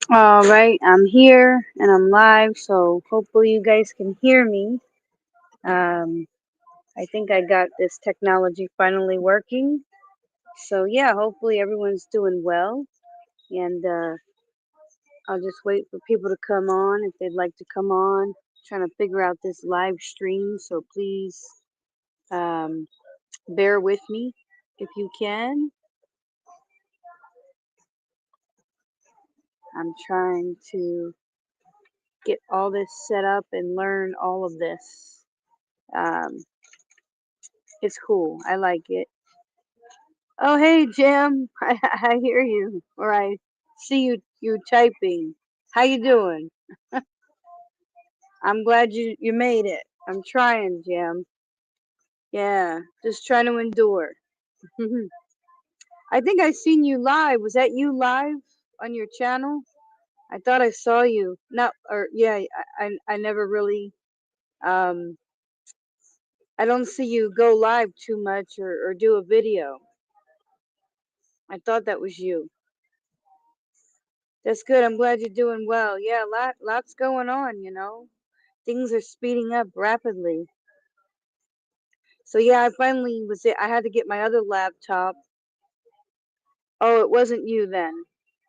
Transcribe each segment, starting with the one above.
All right, I'm here and I'm live, so hopefully you guys can hear me. Um, I think I got this technology finally working. So yeah, hopefully everyone's doing well, and I'll just wait for people to come on if they'd like to come on. Trying to figure out this live stream, so please um, bear with me if you can. I'm trying to get all this set up and learn all of this. Um, it's cool. I like it. Oh, hey, Jim. I hear you, or I see you typing. How you doing? I'm glad you made it. I'm trying, Jim. Yeah, just trying to endure. I think I seen you live. Was that you live on your channel? I thought I saw you. No, or yeah, I never really um I don't see you go live too much or do a video. I thought that was you. That's good. I'm glad you're doing well. Yeah, lots going on. Things are speeding up rapidly. So yeah, I finally was it. I had to get my other laptop. Oh, it wasn't you then.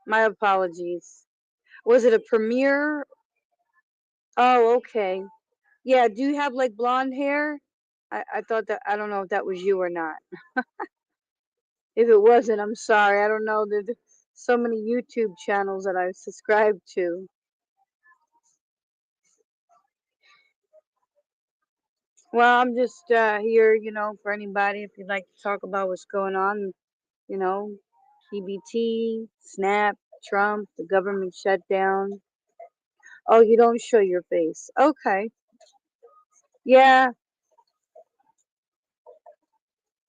My apologies. Was it a Premiere? Oh, okay. Yeah, do you have like blonde hair? I thought that I don't know if that was you or not. If it wasn't, I'm sorry. I don't know. There's so many YouTube channels that I subscribe to. Well, I'm just here, for anybody if you'd like to talk about what's going on, you know, PBT, SNAP, Trump, the government shutdown. Oh, you don't show your face. Okay. Yeah,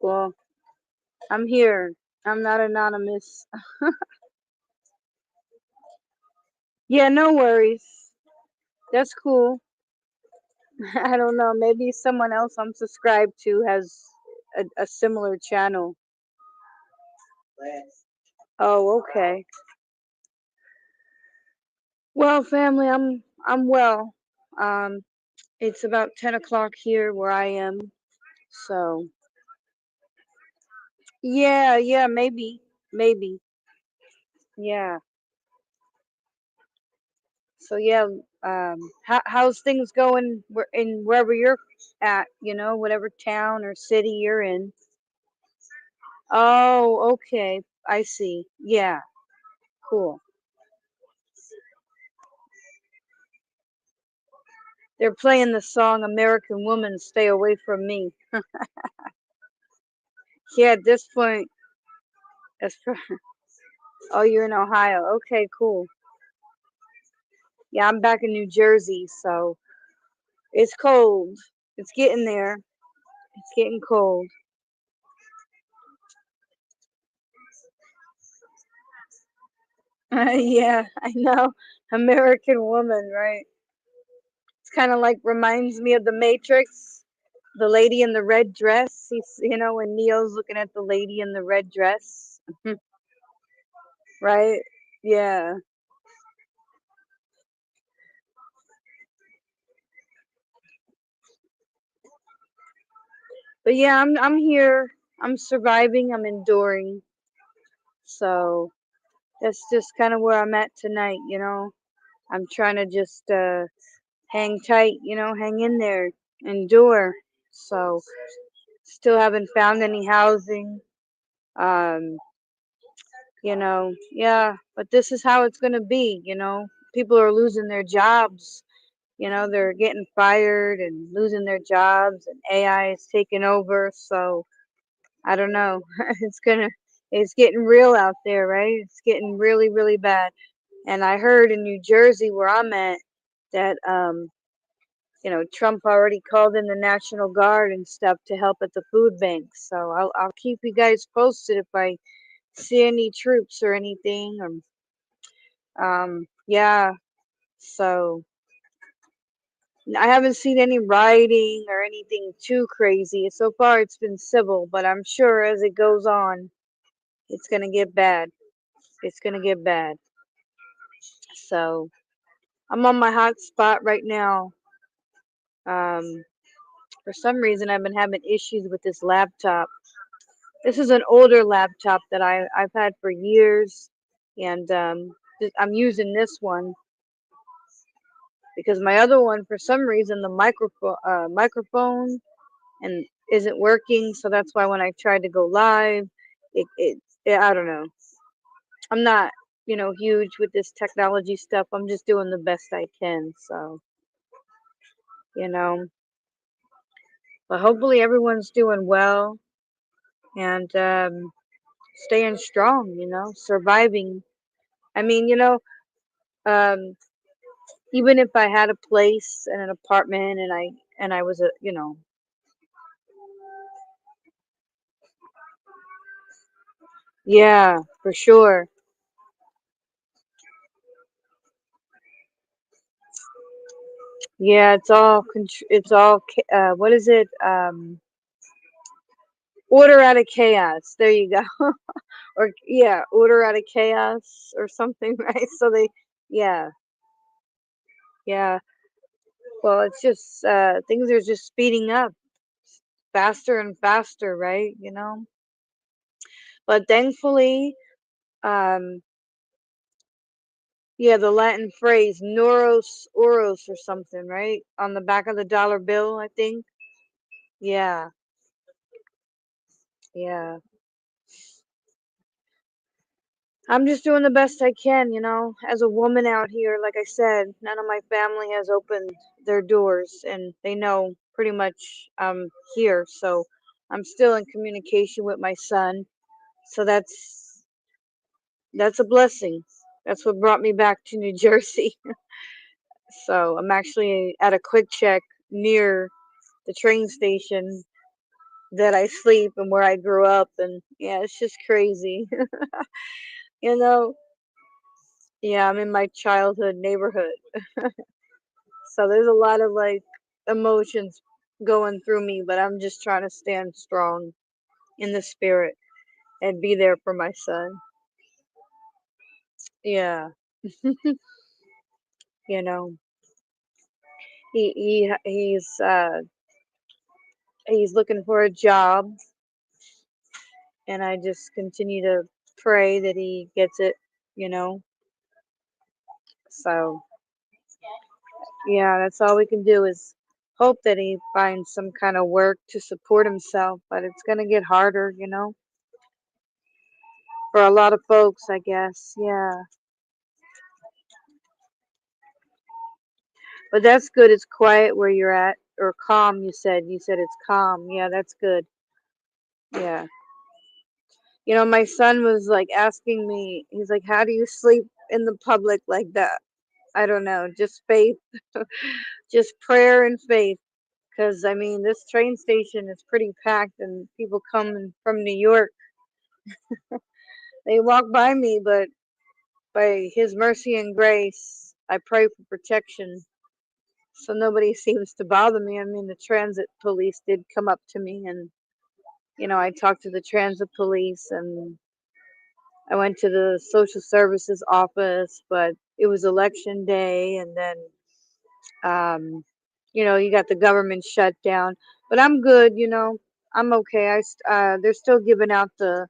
well, I'm here. I'm not anonymous. Yeah, no worries. That's cool. I don't know. Maybe someone else I'm subscribed to has a similar channel. Oh, okay. Well, family, I'm well. Um, it's about 10 o'clock here where I am. So yeah, maybe. Yeah. So yeah, how's things going in wherever you're at? Whatever town or city you're in. Oh, okay. I see. Yeah, cool. They're playing the song "American Woman, Stay Away from Me." Yeah, at this point, that's oh, you're in Ohio. Okay, cool. Yeah, I'm back in New Jersey, so it's cold. It's getting there. It's getting cold. Yeah, I know. American Woman, right? It's kind of like reminds me of the Matrix. The lady in the red dress. When Neo's looking at the lady in the red dress, right? Yeah. But yeah, I'm here. I'm surviving. I'm enduring. So that's just kind of where I'm at tonight. I'm trying to just hang tight, hang in there, endure. So still haven't found any housing. Um, yeah, but this is how it's gonna be. People are losing their jobs. They're getting fired and losing their jobs, and AI is taking over. So I don't know. It's getting real out there, right? It's getting really, really bad. And I heard in New Jersey, where I'm at, that Trump already called in the National Guard and stuff to help at the food banks. So I'll keep you guys posted if I see any troops or anything. Yeah. So I haven't seen any rioting or anything too crazy. So far, it's been civil, but I'm sure as it goes on, it's gonna get bad. It's gonna get bad. So I'm on my hot spot right now. For some reason, I've been having issues with this laptop. This is an older laptop that I've had for years, and I'm using this one because my other one, for some reason, the microphone and isn't working. So that's why when I tried to go live, it I don't know. I'm not, huge with this technology stuff. I'm just doing the best I can. So, you know, but hopefully everyone's doing well and staying strong, surviving. I mean, um, even if I had a place and an apartment and I was yeah, for sure. Yeah, what is it? Order out of chaos. There you go. Or yeah, order out of chaos or something, right? So yeah, yeah. Well, it's just things are just speeding up faster and faster, right? But thankfully, um, yeah, the Latin phrase "noros oros" or something, right? On the back of the dollar bill, I think. Yeah, yeah. I'm just doing the best I can, as a woman out here. Like I said, none of my family has opened their doors, and they know pretty much I'm here. So I'm still in communication with my son. So that's a blessing. That's what brought me back to New Jersey. So I'm actually at a quick check near the train station that I sleep and where I grew up, and yeah, it's just crazy. you know, yeah, I'm in my childhood neighborhood. So there's a lot of like emotions going through me, but I'm just trying to stand strong in the spirit and be there for my son. Yeah. you know, he's looking for a job, and I just continue to pray that he gets it, you know. So, yeah, that's all we can do is hope that he finds some kind of work to support himself, but it's going to get harder, for a lot of folks, I guess. Yeah. But that's good. It's quiet where you're at, or calm. You said it's calm. Yeah, that's good. Yeah. My son was like asking me. He's like, "How do you sleep in the public like that?" I don't know. Just faith, just prayer and faith. Because I mean, this train station is pretty packed, and people come from New York. They walk by me, but by His mercy and grace, I pray for protection so nobody seems to bother me. I mean, the transit police did come up to me, and I talked to the transit police, and I went to the social services office, but it was election day, and then um, you got the government shut down. But I'm good, I'm okay. They're still giving out the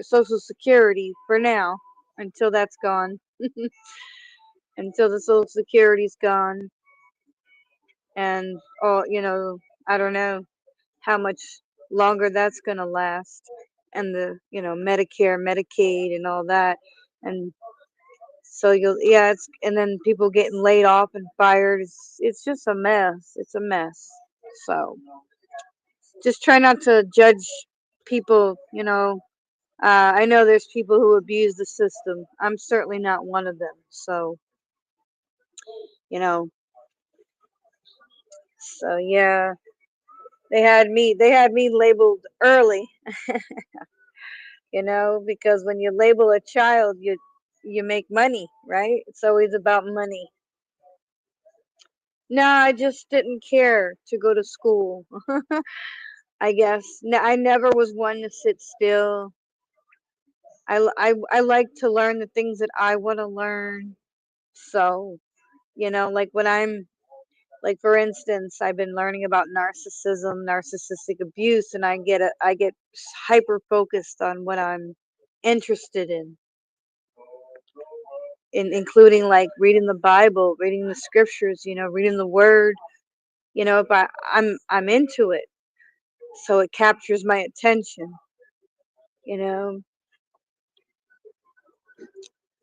social security for now until that's gone, until the social security's gone, and I don't know how much longer that's going to last, and the Medicare, Medicaid, and all that. And so it's, and then people getting laid off and fired. It's just a mess. It's a mess. So just try not to judge people. I know there's people who abuse the system. I'm certainly not one of them. So you know yeah, they had me labeled early, because when you label a child, you make money, right? It's always about money. No, I just didn't care to go to school. I guess. I never was one to sit still. I like to learn the things that I want to learn. So, like when I'm like, for instance, I've been learning about narcissism, narcissistic abuse, and I get hyper focused on what I'm interested including like reading the Bible, reading the scriptures, reading the word, if I'm into it. So it captures my attention, you know.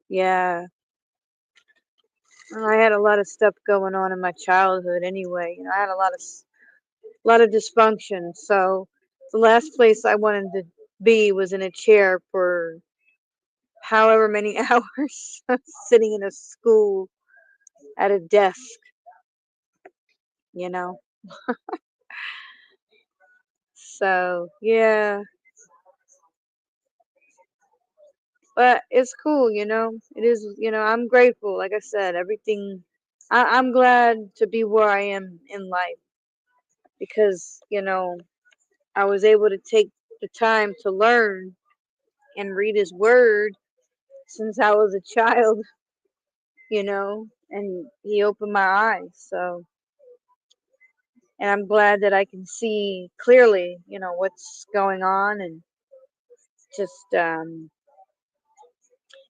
Yeah. Well, I had a lot of stuff going on in my childhood anyway. I had a lot of dysfunction. So the last place I wanted to be was in a chair for however many hours, sitting in a school at a desk, you know. So yeah, but it's cool, It is, I'm grateful. Like I said, everything. I'm glad to be where I am in life because I was able to take the time to learn and read His Word since I was a child, and He opened my eyes. So, and I'm glad that I can see clearly, what's going on, and just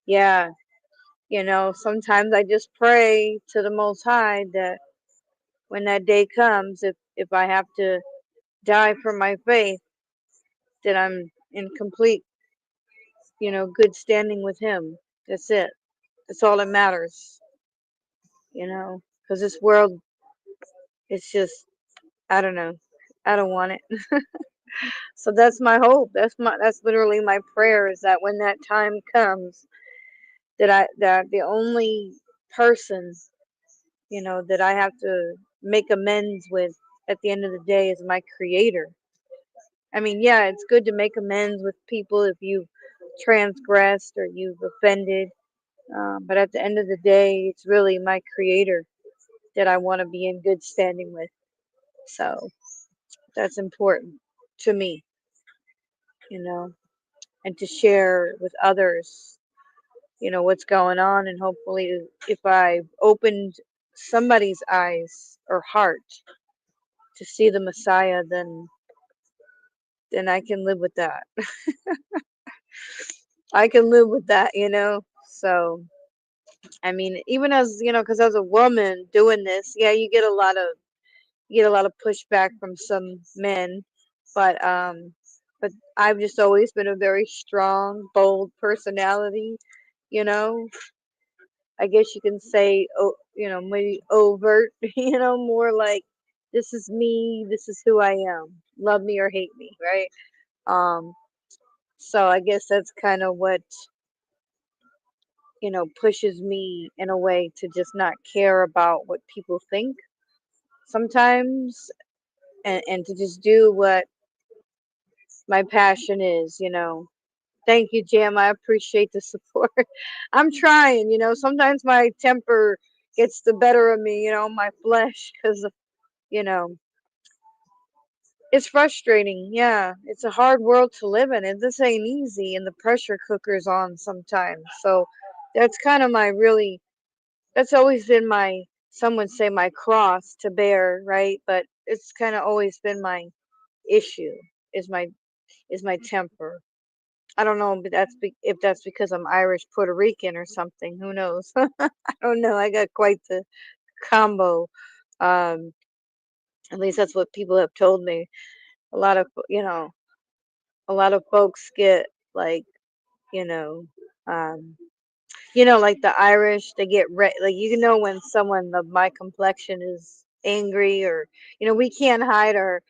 yeah, sometimes I just pray to the Most High that when that day comes, if I have to die for my faith, that I'm in complete, good standing with Him. That's it. That's all that matters, because this world, it's just, I don't know. I don't want it. So that's my hope. That's literally my prayer, is that when that time comes, that the only person, that I have to make amends with at the end of the day is my Creator. I mean, yeah, it's good to make amends with people if you've transgressed or you've offended, but at the end of the day, it's really my Creator that I want to be in good standing with. So that's important to me, you know, and to share with others, what's going on. And hopefully, if I opened somebody's eyes or heart to see the Messiah, then I can live with that. I can live with that. So, I mean, even as, because as a woman doing this, yeah, you get a lot of pushback from some men, but but I've just always been a very strong, bold personality, you know. I guess you can say, oh, maybe overt, more like this is me, this is who I am. Love me or hate me, right? Um, so I guess that's kind of what, pushes me in a way to just not care about what people think sometimes, and to just do what my passion is. Thank you, Jam. I appreciate the support. I'm trying, sometimes my temper gets the better of me, my flesh, because, you know, it's frustrating. Yeah, it's a hard world to live in, and this ain't easy, and the pressure cooker's on sometimes. So that's kind of that's always been some would say my cross to bear, right? But it's kind of always been my issue, is my temper. I don't know, but if that's because I'm Irish Puerto Rican or something. Who knows? I don't know. I got quite the combo. Um, at least that's what people have told me. A lot of a lot of folks get like you know, um, like the Irish, they get red. Like when someone of my complexion is angry, or we can't hide our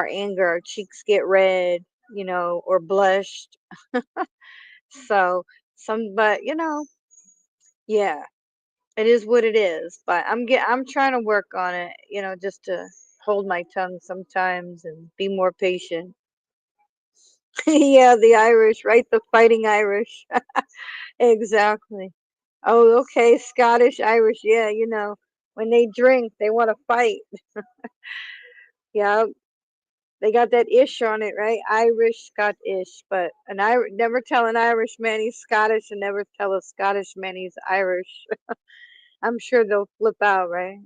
anger. Our cheeks get red, or blushed. So but yeah, it is what it is. But I'm trying to work on it, just to hold my tongue sometimes and be more patient. Yeah, the Irish, right? The fighting Irish. Exactly. Oh, okay, Scottish, Irish. Yeah, when they drink, they want to fight. Yeah, they got that ish on it, right? Irish, Scottish. But never tell an Irish man he's Scottish, and never tell a Scottish man he's Irish. I'm sure they'll flip out, right?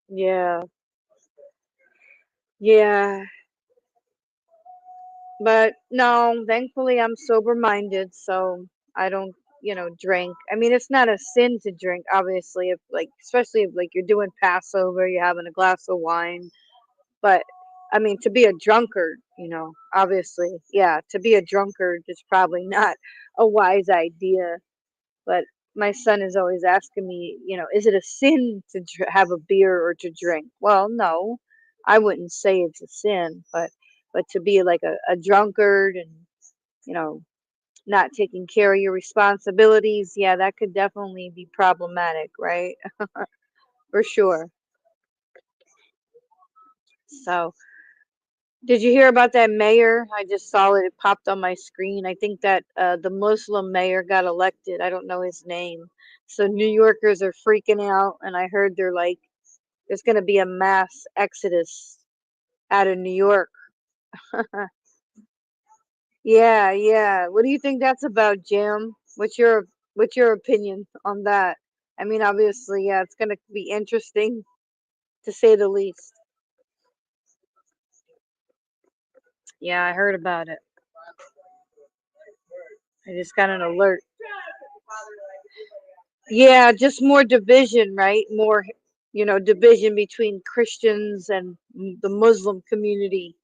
Yeah. Yeah. But no, thankfully I'm sober minded, so I don't, drink. I mean, it's not a sin to drink, obviously, if like, especially if like you're doing Passover, you're having a glass of wine. But I mean, to be a drunkard, obviously, yeah, to be a drunkard is probably not a wise idea. But my son is always asking me, is it a sin to have a beer or to drink? Well, no, I wouldn't say it's a sin, but to be like a drunkard and, you know, not taking care of your responsibilities, yeah, that could definitely be problematic, right? For sure. So, did you hear about that mayor? I just saw it. It popped on my screen. I think that the Muslim mayor got elected. I don't know his name. So New Yorkers are freaking out, and I heard they're like, there's going to be a mass exodus out of New York. Yeah, yeah. What do you think that's about, Jim? What's your opinion on that? I mean, obviously, yeah, it's going to be interesting to say the least. Yeah, I heard about it. I just got an alert. Yeah, just more division, right? More, division between Christians and the Muslim community.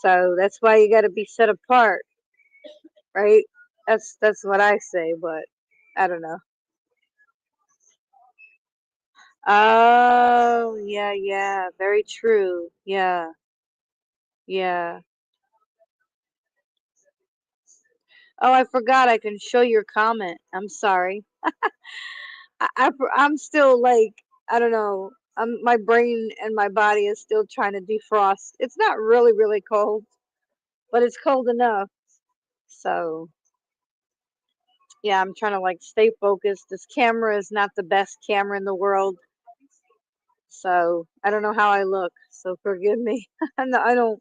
So that's why you got to be set apart, right? That's what I say, but I don't know. Oh, yeah, yeah, very true. Yeah, yeah. Oh, I forgot I can show your comment. I'm sorry. I'm still like, I don't know. My brain and my body is still trying to defrost. It's not really, really cold, but it's cold enough. So, yeah, I'm trying to like stay focused. This camera is not the best camera in the world. So, I don't know how I look. So, forgive me. I don't,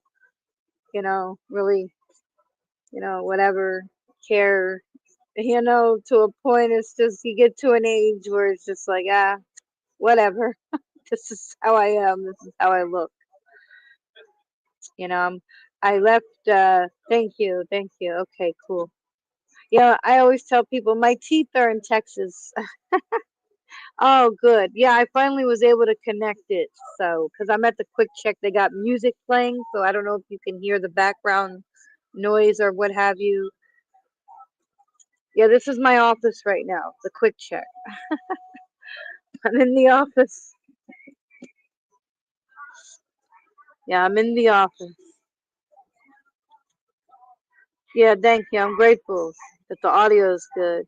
really, whatever care. To a point, it's just you get to an age where it's just like, whatever. This is how I am. This is how I look. You know, I'm, I left. Thank you, thank you. Okay, cool. Yeah, I always tell people my teeth are in Texas. Oh, good. Yeah, I finally was able to connect it. So, because I'm at the quick check, they got music playing. So I don't know if you can hear the background noise or what have you. Yeah, this is my office right now. The quick check. I'm in the office. Yeah, I'm in the office. Yeah, thank you. I'm grateful that the audio is good.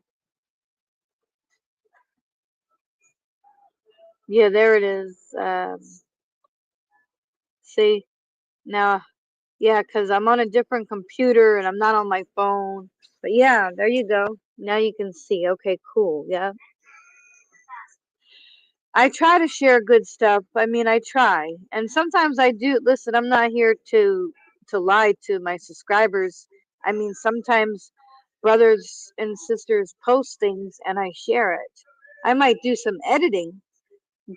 Yeah, there it is. See, now, yeah, because I'm on a different computer and I'm not on my phone. But yeah, there you go. Now you can see. Okay, cool. Yeah. I try to share good stuff. I mean, I try. And sometimes I do. Listen, I'm not here to lie to my subscribers. I mean, sometimes brothers and sisters post things and I share it. I might do some editing,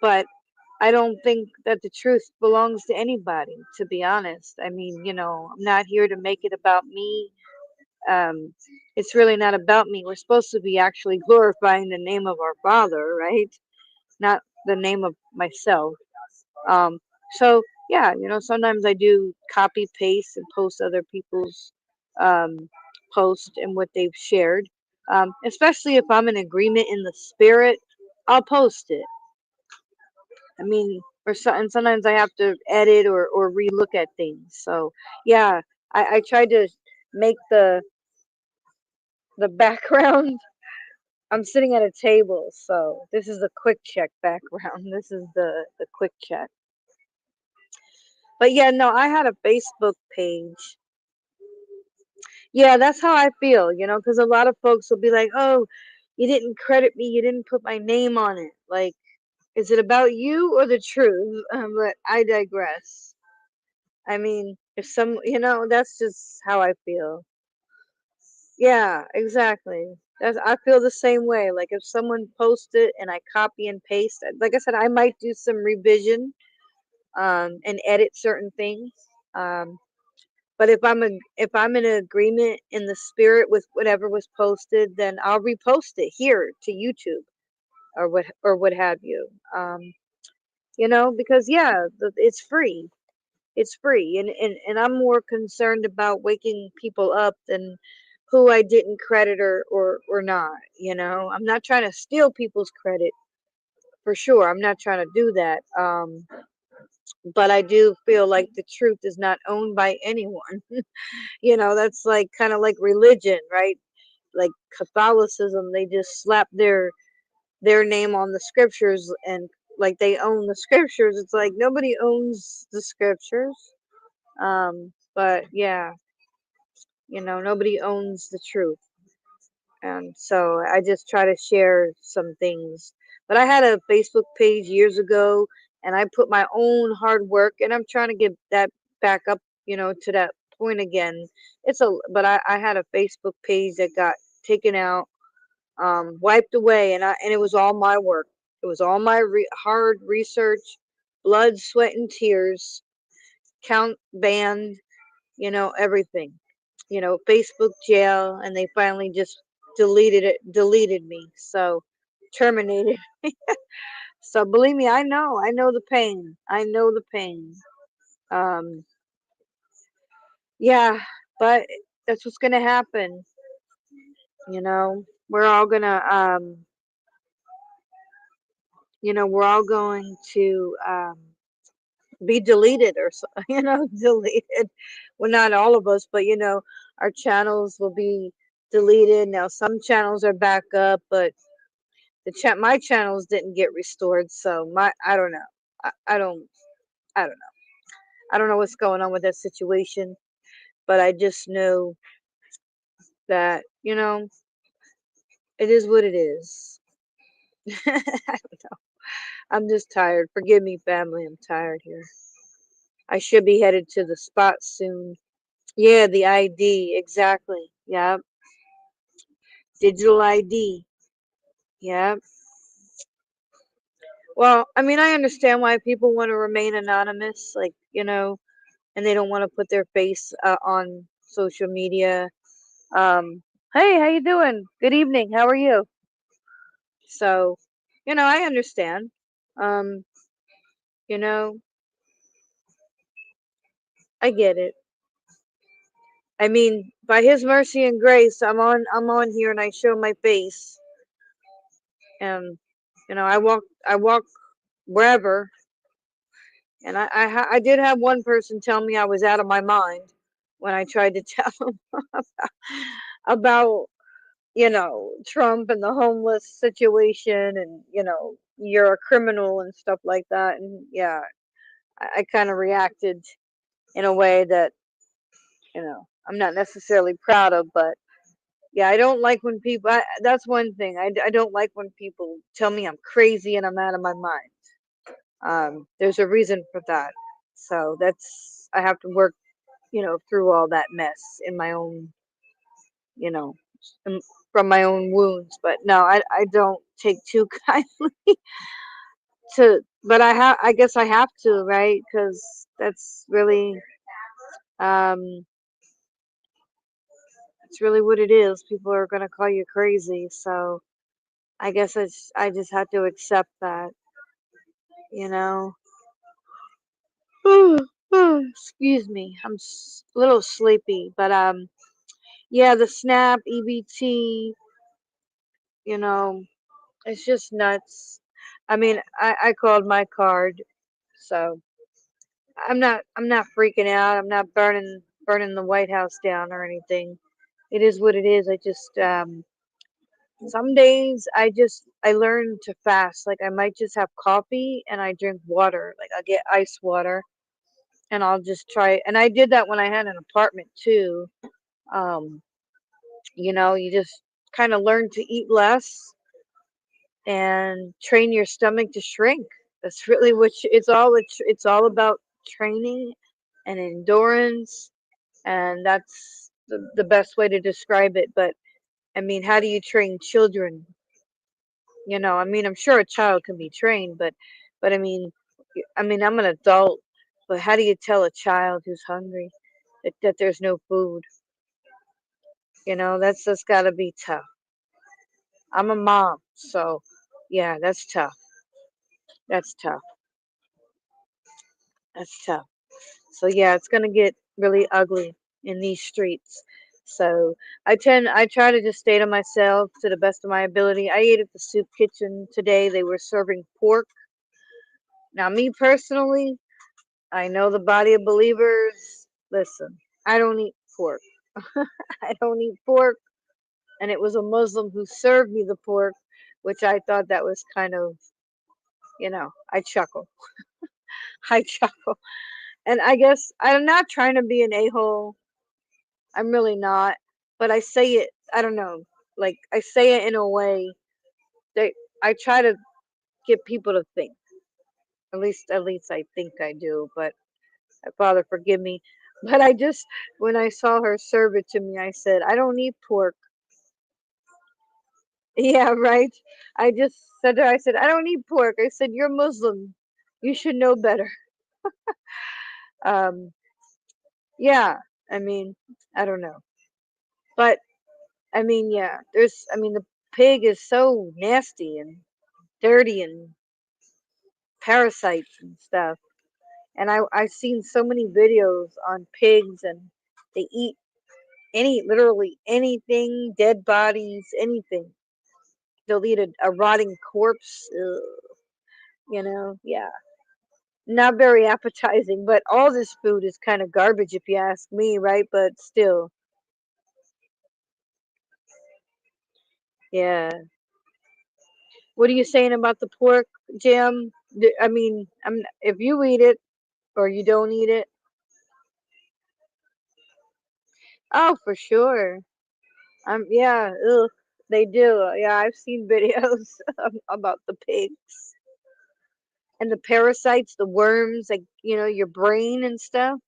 but I don't think that the truth belongs to anybody, to be honest. I mean, I'm not here to make it about me. Um, it's really not about me. We're supposed to be actually glorifying the name of our Father, right? Not the name of myself. Um, so yeah, sometimes I do copy paste and post other people's um, post and what they've shared. Especially if I'm in agreement in the spirit, I'll post it. I mean, and sometimes I have to edit or relook at things. So yeah, I tried to make the background. I'm sitting at a table, so this is the quick check background. This is the quick check. But yeah, no, I had a Facebook page. Yeah, that's how I feel, because a lot of folks will be like, "Oh, you didn't credit me. You didn't put my name on it." Like, is it about you or the truth? But I digress. I mean, if some, that's just how I feel. Yeah, exactly. That's, I feel the same way. Like if someone posts it and I copy and paste, like I said, I might do some revision, and edit certain things. Um, but if I'm in agreement in the spirit with whatever was posted, then I'll repost it here to YouTube or what have you. Because yeah, it's free. It's free, and I'm more concerned about waking people up than who I didn't credit or not. I'm not trying to steal people's credit for sure. I'm not trying to do that. But I do feel like the truth is not owned by anyone. That's like kind of like religion, right? Like Catholicism, they just slap their name on the scriptures and like they own the scriptures. It's like nobody owns the scriptures. But yeah, nobody owns the truth. And so I just try to share some things. But I had a Facebook page years ago and I put my own hard work and I'm trying to get that back up, to that point again. But I had a Facebook page that got taken out, wiped away, and it was all my work. It was all my hard research, blood, sweat, and tears, count banned, everything. Facebook jail, and they finally just deleted me. So terminated. So believe me, I know the pain. I know the pain. Um, yeah, but that's what's gonna happen. We're all gonna, we're all going to be deleted or so, deleted. Well, not all of us, but our channels will be deleted. Now some channels are back up, but my channels didn't get restored, so I don't know. I don't I don't know. I don't know what's going on with that situation, but I just know that, it is what it is. I don't know. I'm just tired. Forgive me, family. I'm tired here. I should be headed to the spot soon. Yeah, the ID, exactly. Yeah, digital ID. Yeah. Well, I mean, I understand why people want to remain anonymous, like, and they don't want to put their face on social media. Hey, how you doing? Good evening. How are you? So, I understand. Um, you know, I get it. I mean, by His mercy and grace, I'm on here and I show my face, and I walk wherever, and I did have one person tell me I was out of my mind when I tried to tell them about Trump and the homeless situation, and you're a criminal and stuff like that. And yeah, I kind of reacted in a way that I'm not necessarily proud of, but yeah, I don't like when people. That's one thing I don't like when people tell me I'm crazy and I'm out of my mind. There's a reason for that, so that's I have to work through all that mess in my own you know from my own wounds. But no, I don't take too kindly to, but I guess I have to, right? Because that's really um it's really what it is. People are gonna call you crazy, so I guess I just have to accept that, you know. Excuse me, I'm a little sleepy, but yeah, the snap EBT, you know, it's just nuts. I mean, I called my card, so I'm not freaking out. I'm not burning the White House down or anything. It is what it is. I just some days I learn to fast. Like I might just have coffee and I drink water. Like I get ice water and I'll just try. And I did that when I had an apartment too. Um, you just kind of learn to eat less and train your stomach to shrink. That's really what it's all about, training and endurance, and the best way to describe it. But I mean, how do you train children? I mean, I'm sure a child can be trained, but I mean, I'm an adult, but how do you tell a child who's hungry that there's no food? That's just got to be tough. I'm a mom, so yeah, that's tough. That's tough. That's tough. So yeah, it's gonna get really ugly in these streets. So I try to just stay to myself to the best of my ability. I ate at the soup kitchen today. They were serving pork. Now, me personally, I know the body of believers. Listen, I don't eat pork. I don't eat pork, and it was a Muslim who served me the pork, which I thought that was kind of, I chuckle. I chuckle. And I guess I'm not trying to be an a-hole. I'm really not. But I say it, I don't know. Like, I say it in a way that I try to get people to think. At least I think I do. But Father, forgive me. But when I saw her serve it to me, I said, I don't eat pork. Yeah, right. I just said to her, I said, I don't eat pork. I said, you're Muslim. You should know better. Um, yeah, I mean, I don't know. But I mean, yeah, the pig is so nasty and dirty and parasites and stuff. And I've seen so many videos on pigs, and they eat literally anything, dead bodies, anything. They'll eat a rotting corpse. Ugh, yeah. Not very appetizing, but all this food is kind of garbage if you ask me, right? But still, yeah. What are you saying about the pork, Jim? I mean, if you eat it or you don't eat it, oh, for sure. Yeah, ugh, they do. Yeah, I've seen videos about the pigs and the parasites, the worms, like, your brain and stuff.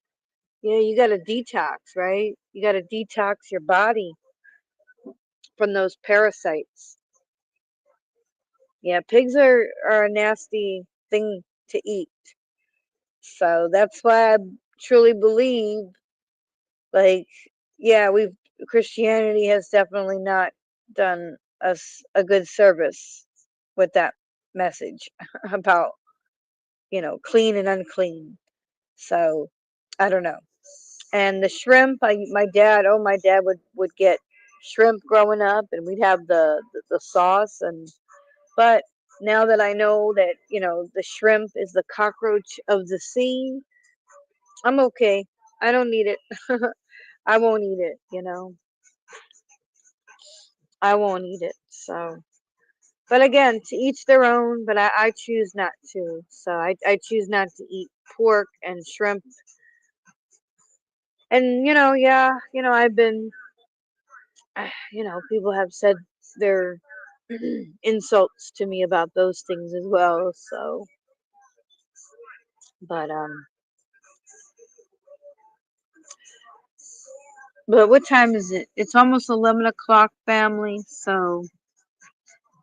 You got to detox, right? You got to detox your body from those parasites. Yeah, pigs are a nasty thing to eat. So that's why I truly believe, like, yeah, Christianity has definitely not done us a good service with that message about, clean and unclean. So I don't know. And the shrimp, my dad would get shrimp growing up, and we'd have the sauce. And but now that I know that, the shrimp is the cockroach of the sea, I'm okay. I don't need it. I won't eat it, I won't eat it. So, but again, to each their own, but I choose not to. So I choose not to eat pork and shrimp. And, yeah, I've been, people have said their insults to me about those things as well. So, but, what time is it? It's almost 11 o'clock, family. So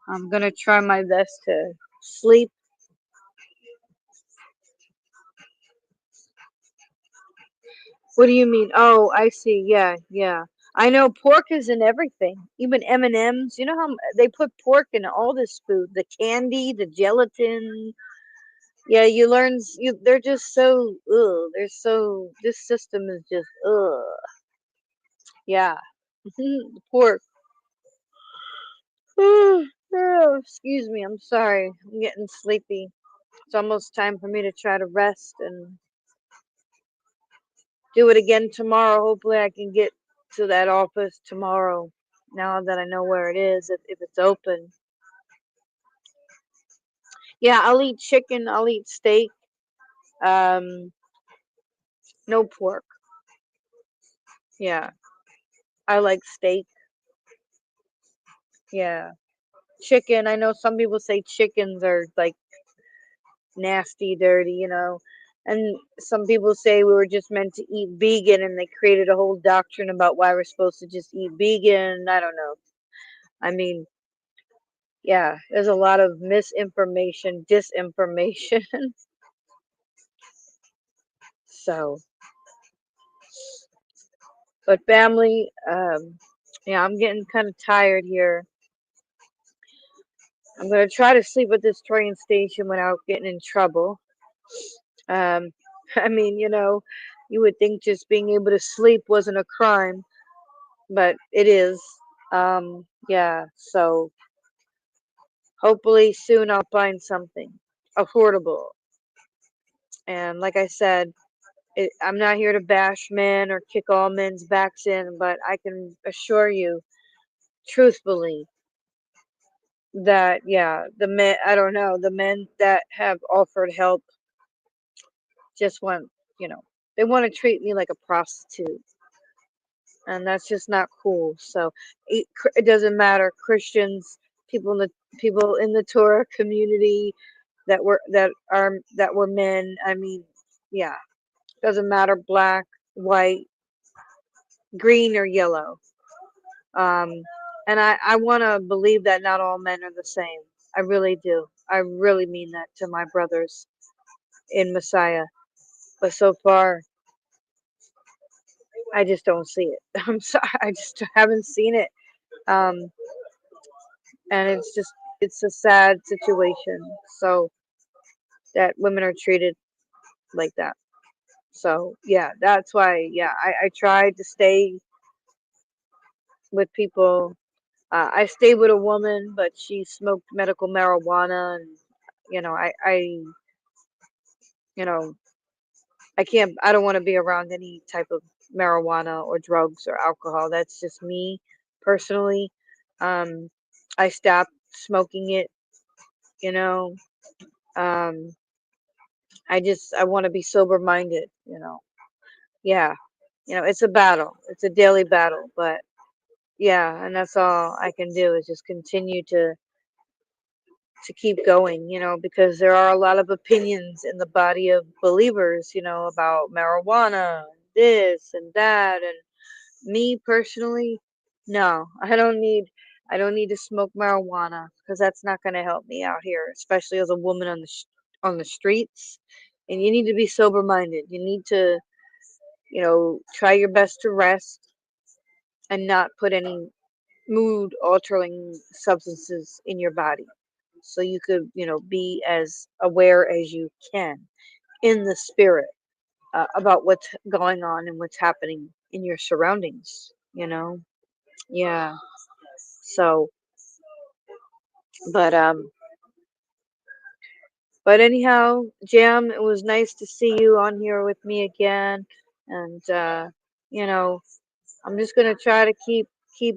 I'm going to try my best to sleep. What do you mean? Oh, I see. Yeah, yeah. I know pork is in everything. Even M&Ms. You know how they put pork in all this food? The candy, the gelatin. Yeah, you learn. They're just so. Ugh. They're so. This system is just. Ugh. Yeah. Pork. Oh, excuse me. I'm sorry. I'm getting sleepy. It's almost time for me to try to rest and do it again tomorrow. Hopefully, I can get to that office tomorrow. Now that I know where it is, if it's open. Yeah, I'll eat chicken. I'll eat steak. Um, no pork. Yeah, I like steak. Yeah, chicken. I know some people say chickens are like nasty, dirty. And some people say we were just meant to eat vegan, and they created a whole doctrine about why we're supposed to just eat vegan. I don't know. I mean, yeah, there's a lot of misinformation, disinformation. So, but family, yeah, I'm getting kind of tired here. I'm gonna try to sleep at this train station without getting in trouble. Um, I mean, you would think just being able to sleep wasn't a crime, but it is. Yeah, so hopefully soon I'll find something affordable. And like I said, I'm not here to bash men or kick all men's backs in, but I can assure you, truthfully, that yeah, the men, I don't know, the men that have offered help just want, you know, they want to treat me like a prostitute, and that's just not cool. So it doesn't matter, Christians, people in the Torah community that were men. I mean, yeah, doesn't matter, black, white, green, or yellow. Um, and I want to believe that not all men are the same. I really do. I really mean that to my brothers in Messiah. But so far, I just don't see it. I'm sorry, I just haven't seen it. Um, and it's a sad situation. So that women are treated like that. So yeah, that's why. Yeah, I tried to stay with people. I stayed with a woman, but she smoked medical marijuana, and you know, I can't. I don't want to be around any type of marijuana or drugs or alcohol. That's just me personally. Um, I stopped smoking it. You know, um, I want to be sober minded. Yeah. It's a battle. It's a daily battle, but yeah, and that's all I can do is just continue to keep going, because there are a lot of opinions in the body of believers, about marijuana, this and that, and me personally, no, I don't need to smoke marijuana because that's not going to help me out here, especially as a woman on the streets. And you need to be sober minded. You need to, try your best to rest and not put any mood altering substances in your body so you could be as aware as you can in the spirit, about what's going on and what's happening in your surroundings. Yeah. So but anyhow, Jam, it was nice to see you on here with me again. And you know I'm just gonna try to keep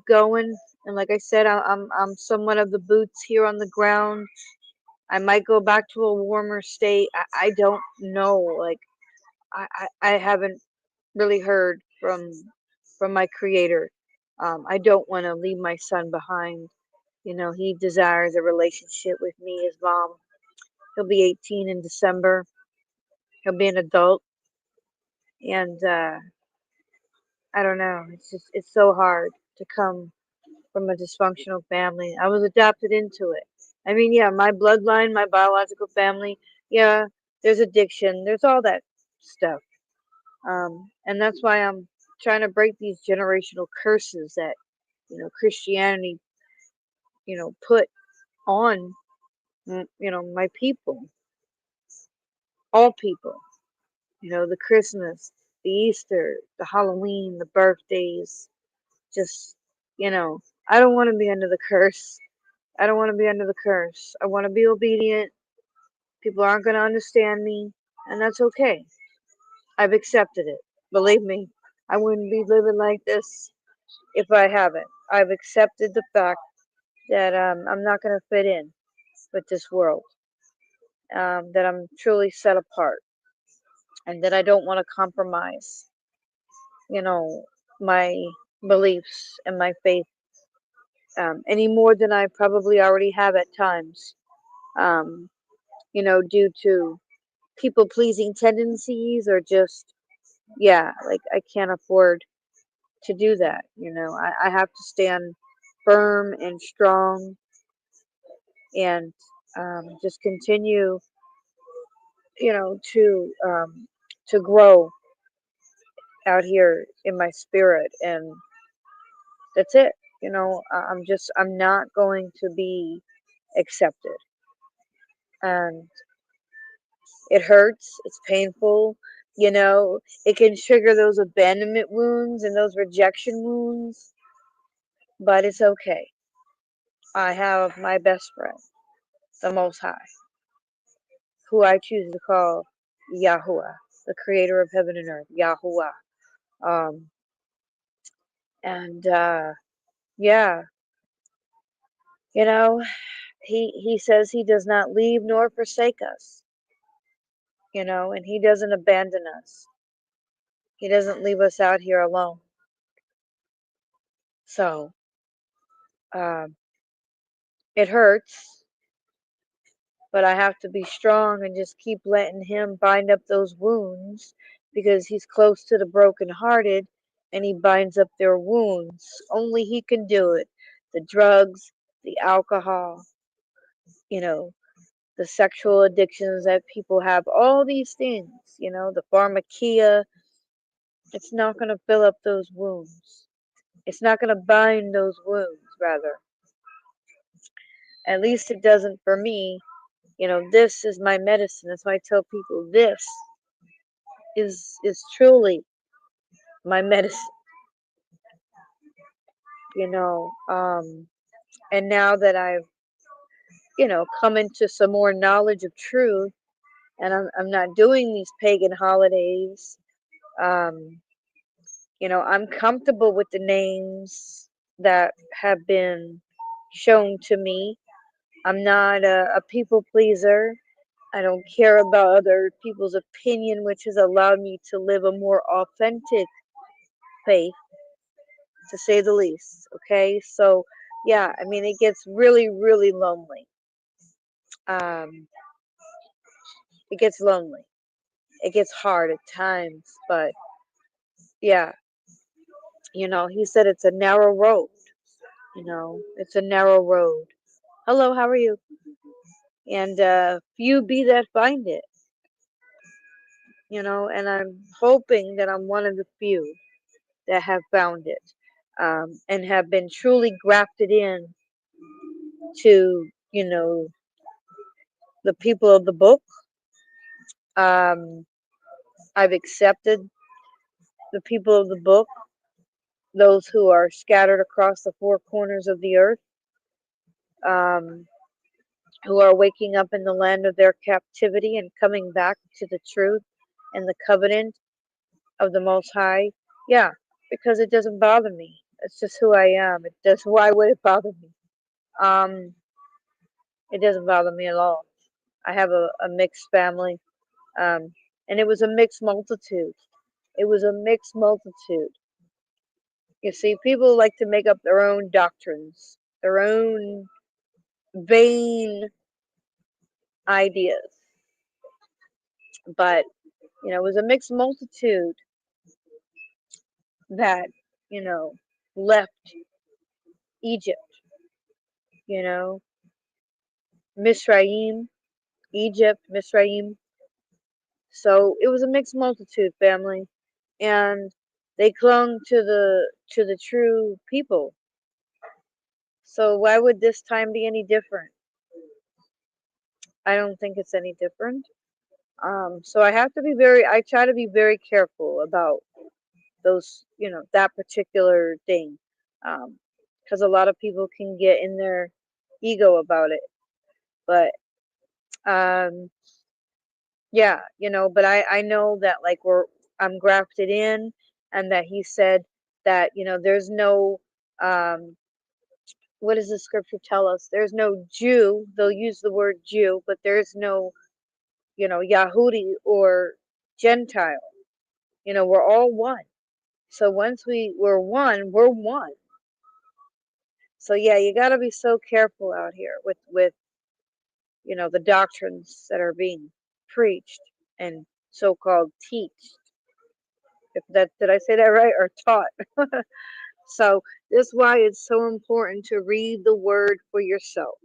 going. And like I said, I'm somewhat of the boots here on the ground. I might go back to a warmer state. I don't know. Like I haven't really heard from my creator. I don't want to leave my son behind. He desires a relationship with me, his mom. He'll be 18 in December. He'll be an adult. And I don't know. It's so hard to come from a dysfunctional family. I was adopted into it. I mean, yeah, my bloodline, my biological family, yeah, there's addiction, there's all that stuff. And that's why I'm trying to break these generational curses that, Christianity, put on, my people, all people, the Christmas, the Easter, the Halloween, the birthdays, just, I don't want to be under the curse. I don't want to be under the curse. I want to be obedient. People aren't going to understand me, and that's okay. I've accepted it. Believe me, I wouldn't be living like this if I haven't. I've accepted the fact that I'm not going to fit in with this world, that I'm truly set apart, and that I don't want to compromise, you know, my beliefs and my faith, any more than I probably already have at times, due to people pleasing tendencies, or just, yeah, like I can't afford to do that. I have to stand firm and strong, and just continue, to grow out here in my spirit. And that's it. I'm not going to be accepted. And it hurts, it's painful, it can trigger those abandonment wounds and those rejection wounds, but it's okay. I have my best friend, the Most High, who I choose to call Yahuwah, the creator of heaven and earth, Yahuwah. Um, and yeah, you know, he says he does not leave nor forsake us, and he doesn't abandon us. He doesn't leave us out here alone. So, um, it hurts, but I have to be strong and just keep letting him bind up those wounds, because he's close to the brokenhearted and he binds up their wounds. Only he can do it. The drugs, the alcohol, you know, the sexual addictions that people have, all these things, the pharmakia, it's not going to fill up those wounds. It's not going to bind those wounds, rather. At least it doesn't for me. This is my medicine. That's why I tell people this is truly my medicine. And now that I've come into some more knowledge of truth, and I'm not doing these pagan holidays. I'm comfortable with the names that have been shown to me. I'm not a people pleaser. I don't care about other people's opinion, which has allowed me to live a more authentic faith, to say the least. Okay, so yeah, I mean, it gets really, really lonely. Um, it gets lonely. It gets hard at times, but yeah, he said it's a narrow road. It's a narrow road. Hello, how are you? And few be that find it. And I'm hoping that I'm one of the few that have found it, and have been truly grafted in to, the people of the book. Um, I've accepted the people of the book, those who are scattered across the four corners of the earth, um, who are waking up in the land of their captivity and coming back to the truth and the covenant of the Most High. Yeah, because it doesn't bother me. It's just who I am. It does. Why would it bother me? Um, it doesn't bother me at all. I have a mixed family, um, and it was a mixed multitude. It was a mixed multitude. You see, people like to make up their own doctrines, their own vain ideas. But, it was a mixed multitude that, left Egypt, you know, Misraim, Egypt, Misraim. So it was a mixed multitude, family, and they clung to the true people. So why would this time be any different? I don't think it's any different. So I try to be very careful about those, that particular thing. Because a lot of people can get in their ego about it. But, yeah, but I know that, like, I'm grafted in, and that he said that, there's no, what does the scripture tell us? There's no Jew. They'll use the word Jew, but there's no, Yahudi or Gentile. We're all one. So once we're one, we're one. So yeah, you got to be so careful out here with the doctrines that are being preached. and so-called teach. If that, did I say that right, or taught? So this is why it's so important to read the word for yourself.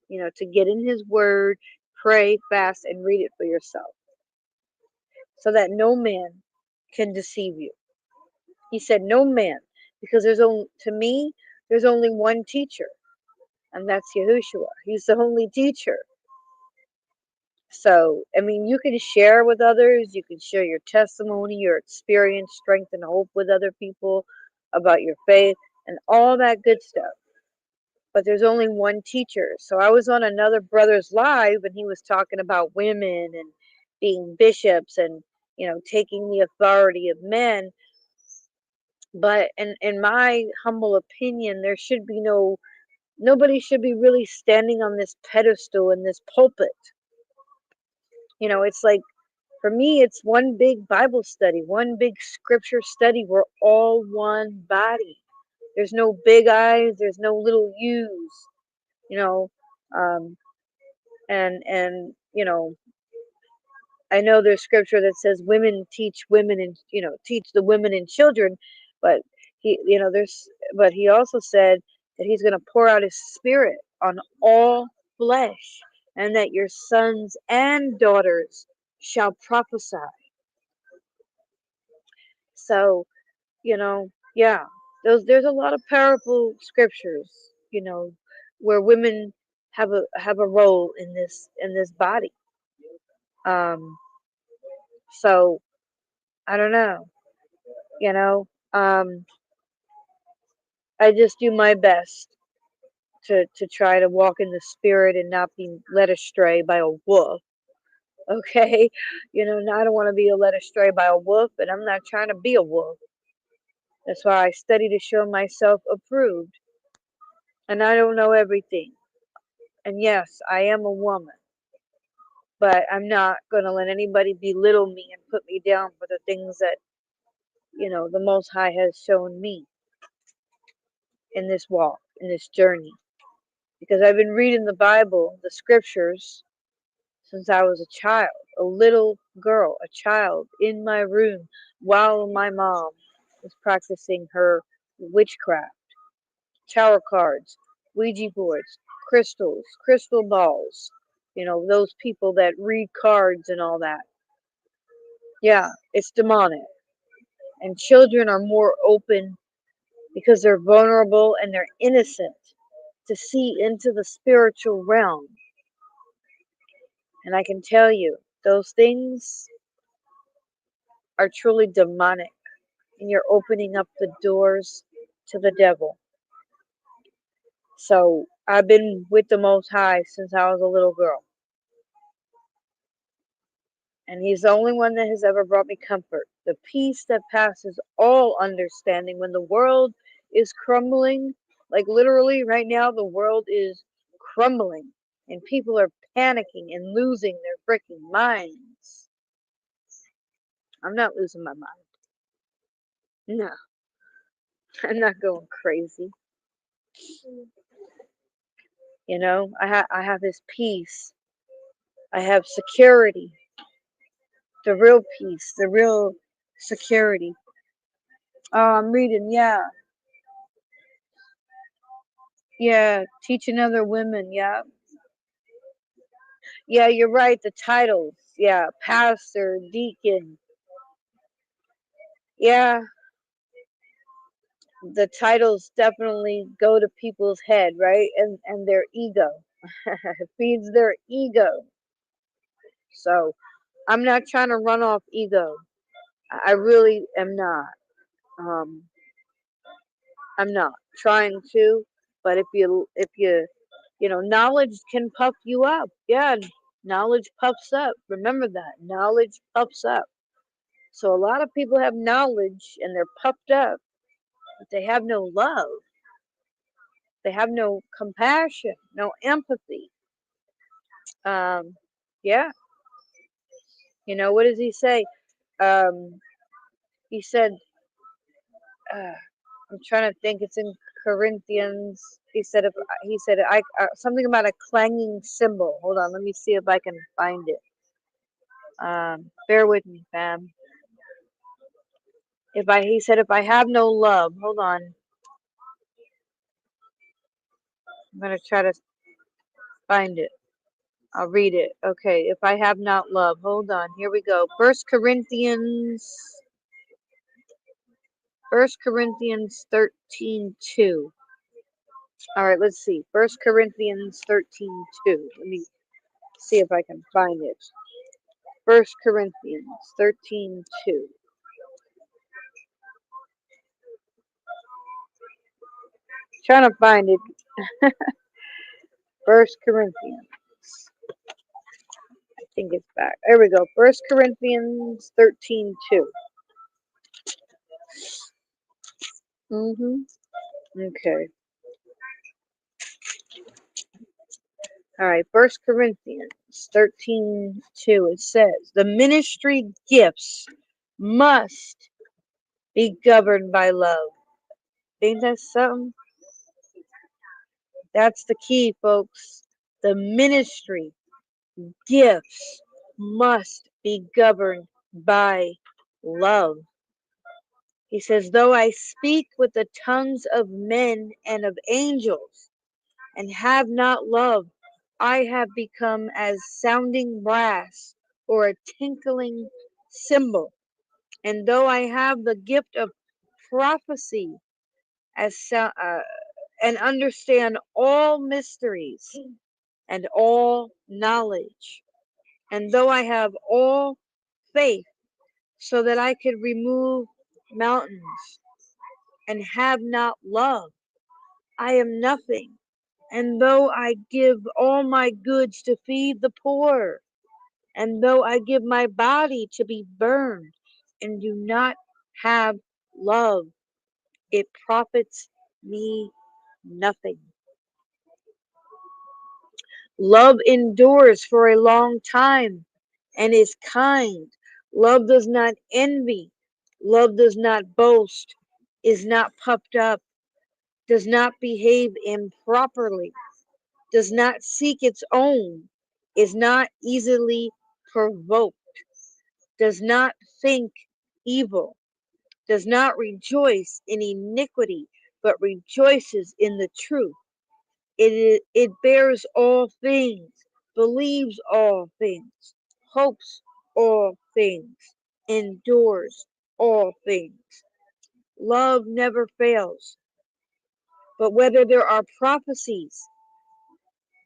To get in his word, pray, fast, and read it for yourself, so that no man can deceive you. He said no man, because to me, there's only one teacher, and that's Yahushua. He's the only teacher. So, I mean, you can share with others, you can share your testimony, your experience, strength, and hope with other people about your faith and all that good stuff. But there's only one teacher. So I was on another brother's live, and he was talking about women and being bishops and, taking the authority of men. But in my humble opinion, there should be nobody should be really standing on this pedestal in this pulpit. It's like, for me, it's one big Bible study, one big scripture study. We're all one body. There's no big I's, there's no little U's, you know. And I know there's scripture that says women teach women and teach the women and children, but he also said that he's going to pour out his spirit on all flesh, and that your sons and daughters shall prophesy. So, yeah, there's a lot of powerful scriptures, where women have a role in this body. So I don't know, you know. I just do my best to try to walk in the spirit and not be led astray by a wolf. Okay, I don't want to be led astray by a wolf, and I'm not trying to be a wolf. That's why I study to show myself approved. And I don't know everything. And yes, I am a woman. But I'm not going to let anybody belittle me and put me down for the things that, the Most High has shown me in this walk, in this journey. Because I've been reading the Bible, the scriptures, since I was a child, a little girl, a child, in my room, while my mom was practicing her witchcraft. Tarot cards, Ouija boards, crystals, crystal balls. Those people that read cards and all that. Yeah, it's demonic. And children are more open because they're vulnerable and they're innocent to see into the spiritual realm. And I can tell you, those things are truly demonic. And you're opening up the doors to the devil. So I've been with the Most High since I was a little girl. And he's the only one that has ever brought me comfort. The peace that passes all understanding when the world is crumbling. Like literally right now, the world is crumbling. And people are panicking and losing their freaking minds. I'm not losing my mind. No, I'm not going crazy. I have this peace. I have security. The real peace, the real security. Oh, I'm reading, yeah. Yeah, teaching other women, yeah. Yeah, you're right, the titles. Yeah, pastor, deacon. Yeah, the titles definitely go to people's head, right? And their ego. It feeds their ego. So, I'm not trying to run off ego. I really am not. Um, I'm not trying to, but knowledge can puff you up. Yeah, knowledge puffs up. Remember that. Knowledge puffs up. So a lot of people have knowledge and they're puffed up, but they have no love. They have no compassion, no empathy. Yeah. What does he say? He said, I'm trying to think. It's in Corinthians. He said something about a clanging cymbal. Hold on, let me see if I can find it. Bear with me, fam. He said, if I have no love, hold on. I'm going to try to find it. I'll read it. Okay, if I have not love, hold on. Here we go. First Corinthians 13:2. All right, let's see. First Corinthians 13:2. Let me see if I can find it. First Corinthians 13:2. Trying to find it. First Corinthians. I think it's back. There we go. First Corinthians 13:2. Okay. All right. First Corinthians 13:2. It says the ministry gifts must be governed by love. Ain't that something? That's the key, folks. The ministry gifts must be governed by love. He says, though I speak with the tongues of men and of angels and have not love, I have become as sounding brass or a tinkling cymbal. And though I have the gift of prophecy and understand all mysteries and all knowledge, and though I have all faith so that I could remove mountains and have not love, I am nothing. And though I give all my goods to feed the poor, and though I give my body to be burned and do not have love, it profits me nothing. Love endures for a long time and is kind. Love does not envy. Love does not boast, is not puffed up, does not behave improperly, does not seek its own, is not easily provoked, does not think evil, does not rejoice in iniquity, but rejoices in the truth. It bears all things, believes all things, hopes all things, endures all things. Love never fails. But whether there are prophecies,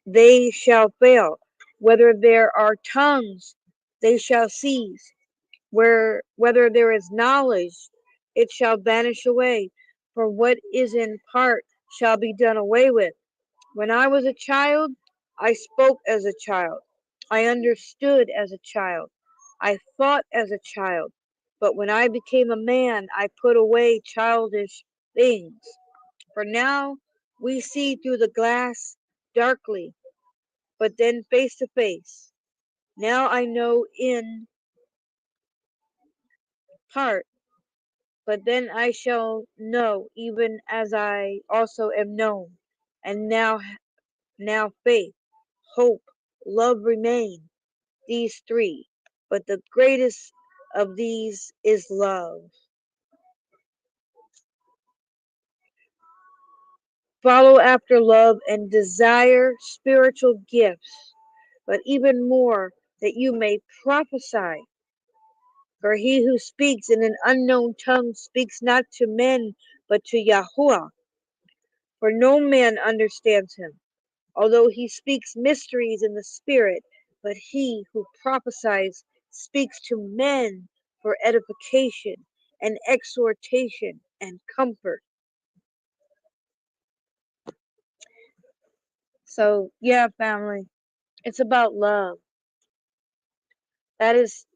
they shall fail. Whether there are tongues, they shall cease. Whether there is knowledge, it shall vanish away. For what is in part shall be done away with. When I was a child, I spoke as a child. I understood as a child. I thought as a child. But when I became a man, I put away childish things. For now we see through the glass darkly, but then face to face. Now I know in part, but then I shall know even as I also am known. And now faith, hope, love remain, these three, but the greatest of these is love. Follow after love and desire spiritual gifts, but even more that you may prophesy. For he who speaks in an unknown tongue speaks not to men, but to Yahuwah. For no man understands him, although he speaks mysteries in the spirit. But he who prophesies speaks to men for edification and exhortation and comfort. So, yeah, family, it's about love. That is,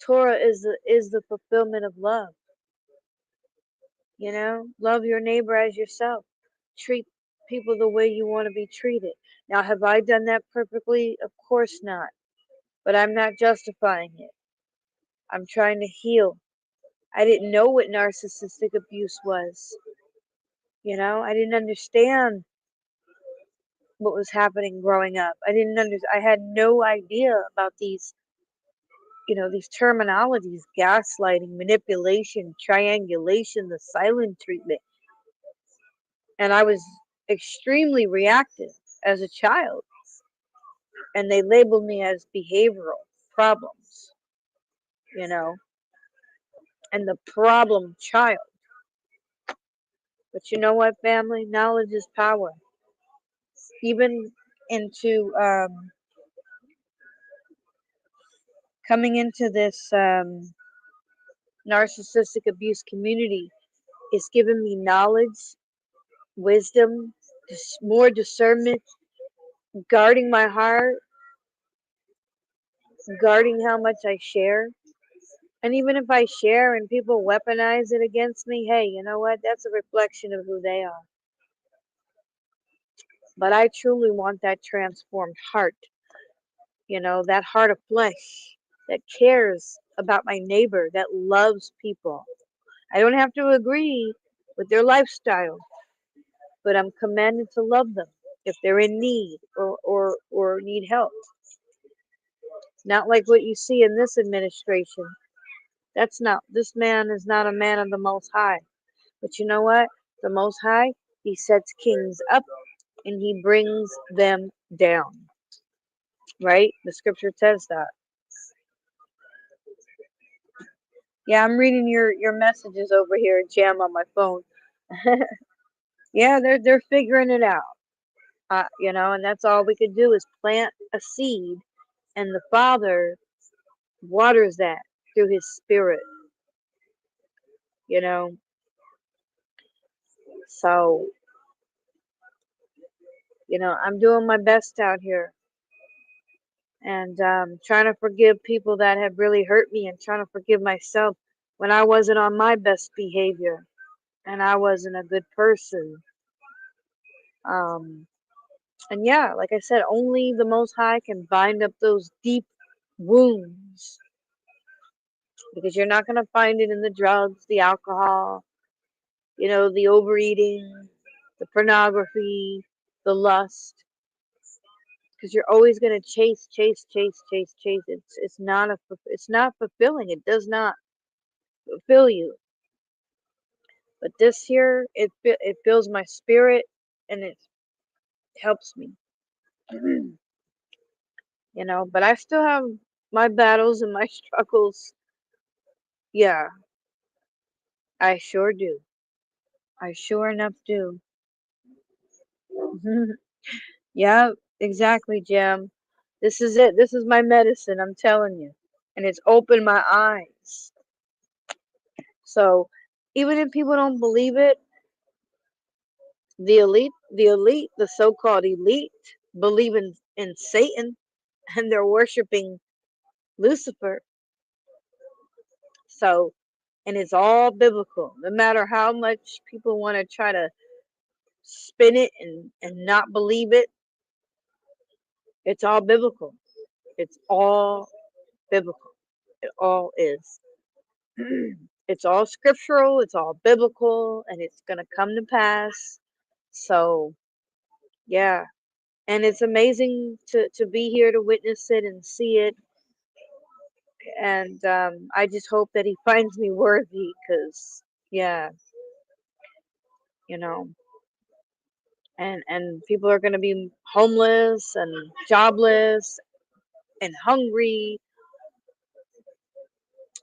Torah is the fulfillment of love. You know, love your neighbor as yourself. Treat people the way you want to be treated. Now, have I done that perfectly? Of course not. But I'm not justifying it. I'm trying to heal. I didn't know what narcissistic abuse was. You know, I didn't understand what was happening growing up. I had no idea about these these terminologies: gaslighting, manipulation, triangulation, the silent treatment. And I was extremely reactive as a child, and they labeled me as behavioral problems, you know, and the problem child. But you know what, family? Knowledge is power. Even into coming into this narcissistic abuse community, it's given me knowledge, wisdom, more discernment, guarding my heart, guarding how much I share. And even if I share and people weaponize it against me, hey, you know what? That's a reflection of who they are. But I truly want that transformed heart, that heart of flesh that cares about my neighbor, that loves people. I don't have to agree with their lifestyle, but I'm commanded to love them if they're in need or need help. Not like what you see in this administration. This man is not a man of the Most High. But you know what? The Most High, he sets kings up and he brings them down. Right? The scripture says that. Yeah, I'm reading your messages over here, Jam, on my phone. Yeah, they're figuring it out. And that's all we could do is plant a seed, and the Father waters that through His Spirit. You know, so I'm doing my best out here, and trying to forgive people that have really hurt me, and trying to forgive myself when I wasn't on my best behavior and I wasn't a good person. Um, and yeah, like I said, only the Most High can bind up those deep wounds, because you're not going to find it in the drugs, the alcohol, the overeating, the pornography, the lust, because you're always going to chase, chase, chase, chase, chase. It's not fulfilling. It does not fulfill you. But this here, it fills my spirit, and it helps me. But I still have my battles and my struggles. Yeah, I sure do. I sure enough do. Yeah, exactly, Jim. This is it. This is my medicine, I'm telling you. And it's opened my eyes. So, even if people don't believe it, the so-called elite, believe in Satan, and they're worshiping Lucifer. So, and it's all biblical. No matter how much people want to try to spin it and not believe it, it's all biblical. It's all biblical. It all is. It's all scriptural, it's all biblical, and it's going to come to pass. So, yeah. And it's amazing to be here to witness it and see it. And I just hope that he finds me worthy, because, yeah, you know, and people are going to be homeless and jobless and hungry.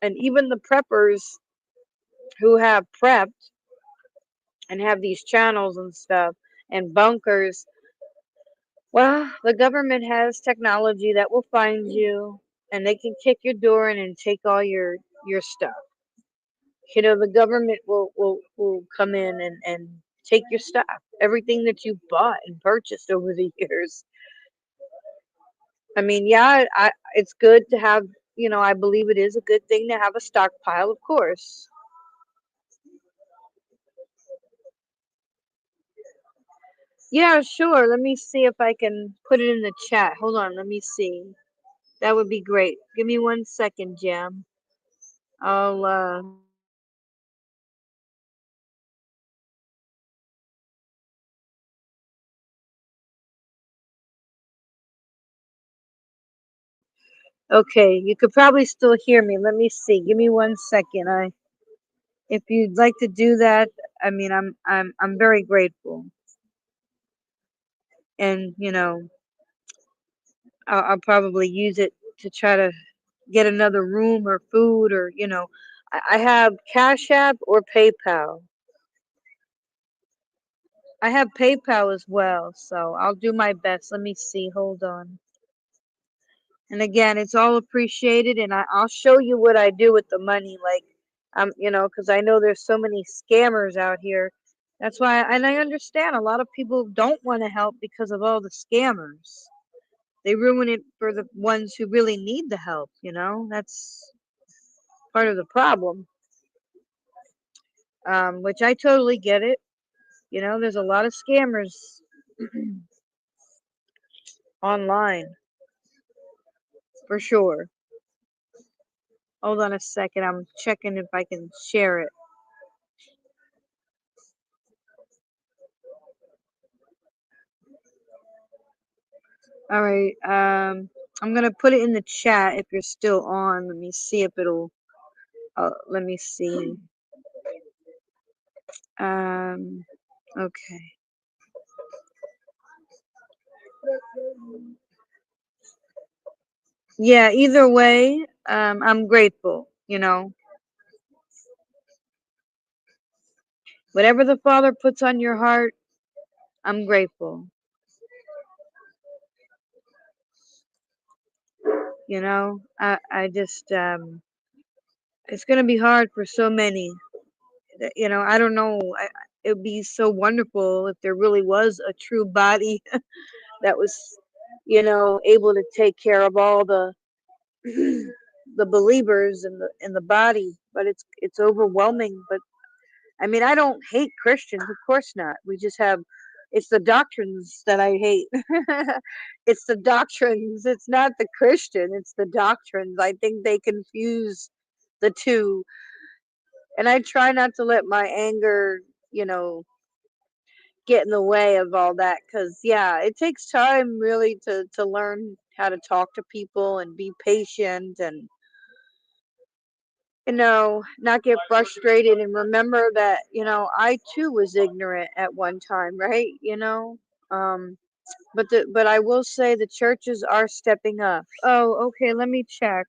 And even the preppers who have prepped and have these channels and stuff and bunkers. Well, the government has technology that will find you, and they can kick your door in and take all your stuff. The government will come in and take your stuff, everything that you bought and purchased over the years. I mean, yeah, it's good to have, I believe it is a good thing to have a stockpile, of course. Yeah, sure. Let me see if I can put it in the chat. Hold on, let me see. That would be great. Give me 1 second, Jam. I'll Okay, you could probably still hear me. Let me see. Give me 1 second. If you'd like to do that, I mean, I'm very grateful. And, I'll probably use it to try to get another room or food, or, I have Cash App or PayPal. I have PayPal as well, so I'll do my best. Let me see. Hold on. And again, it's all appreciated, and I'll show you what I do with the money. Like, because I know there's so many scammers out here. That's why, and I understand a lot of people don't want to help because of all the scammers. They ruin it for the ones who really need the help. That's part of the problem. Which I totally get it. There's a lot of scammers online for sure. Hold on a second. I'm checking if I can share it. All right. I'm gonna put it in the chat if you're still on. Let me see if it'll. Let me see. Um. Okay. Yeah. Either way, I'm grateful. Whatever the Father puts on your heart, I'm grateful. I just it's gonna be hard for so many. I don't know. It would be so wonderful if there really was a true body that was, able to take care of all the the believers in the body. But it's overwhelming. But I mean, I don't hate Christians, of course not. We just have, it's the doctrines that I hate. It's the doctrines. It's not the Christian. It's the doctrines. I think they confuse the two, and I try not to let my anger, get in the way of all that, because yeah, it takes time really to learn how to talk to people and be patient, and not get frustrated, and remember that I too was ignorant at one time, right? um but I will say the churches are stepping up. Oh, okay, let me check.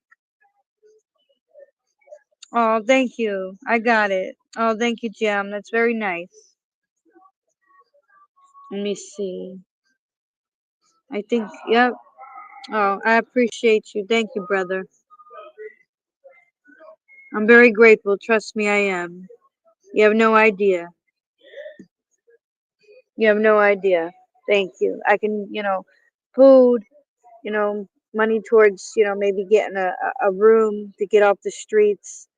Oh, thank you, I got it. Oh, thank you, Jim, that's very nice. Let me see. I think, yep. Oh, I appreciate you. Thank you, brother. I'm very grateful. Trust me, I am. You have no idea. You have no idea. Thank you. I can, food, money towards, maybe getting a room to get off the streets.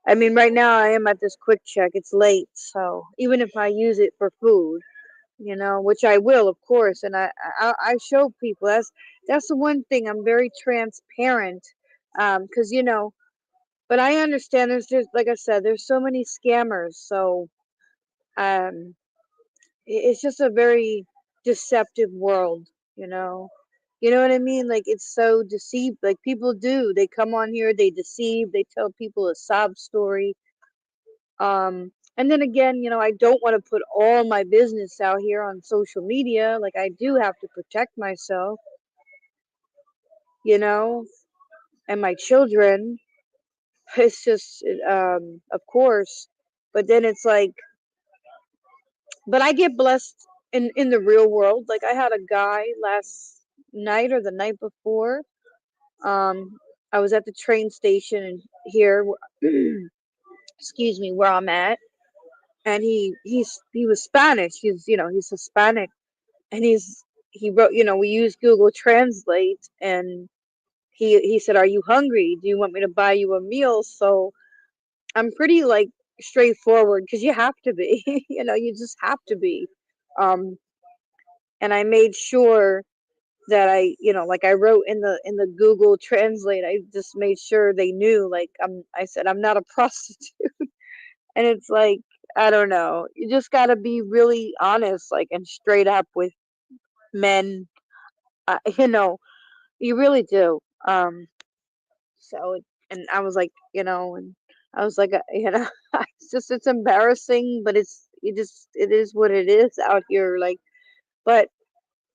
I mean, right now I am at this quick check. It's late. So even if I use it for food, which I will, of course, and I show people. That's the one thing. I'm very transparent. Because, but I understand there's just, like I said, there's so many scammers. So um, it's just a very deceptive world, you know. You know what I mean? Like, it's so deceived. Like, people do. They come on here, they deceive, they tell people a sob story. And then again, I don't want to put all my business out here on social media. Like, I do have to protect myself, you know, and my children. It's just, of course. But then it's like, but I get blessed in the real world. Like, I had a guy last night or the night before. Um, I was at the train station here, excuse me, where I'm at, and he was Spanish. He's Hispanic, and he wrote. We use Google Translate, and he said, "Are you hungry? Do you want me to buy you a meal?" So I'm pretty like straightforward, because you have to be. You just have to be. Um, and I made sure that like I wrote in the Google Translate, I just made sure they knew, like, I said I'm not a prostitute. And it's like, I don't know, you just got to be really honest, like, and straight up with men. uh, you know You really do. So, and I was like, and I was like, it's just, it's embarrassing, but it is what it is out here. Like, but,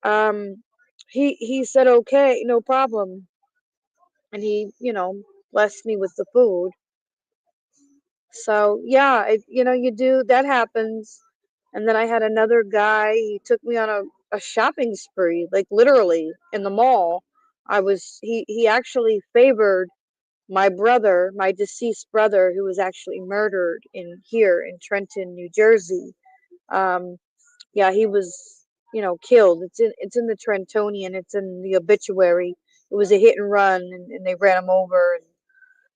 um, he said, okay, no problem. And he, blessed me with the food. So yeah, you do, that happens. And then I had another guy, he took me on a shopping spree, like literally in the mall. He actually favored my brother, my deceased brother, who was actually murdered here in Trenton, New Jersey. Um, yeah, he was, killed. It's in the Trentonian. It's in the obituary. It was a hit and run, and they ran him over. And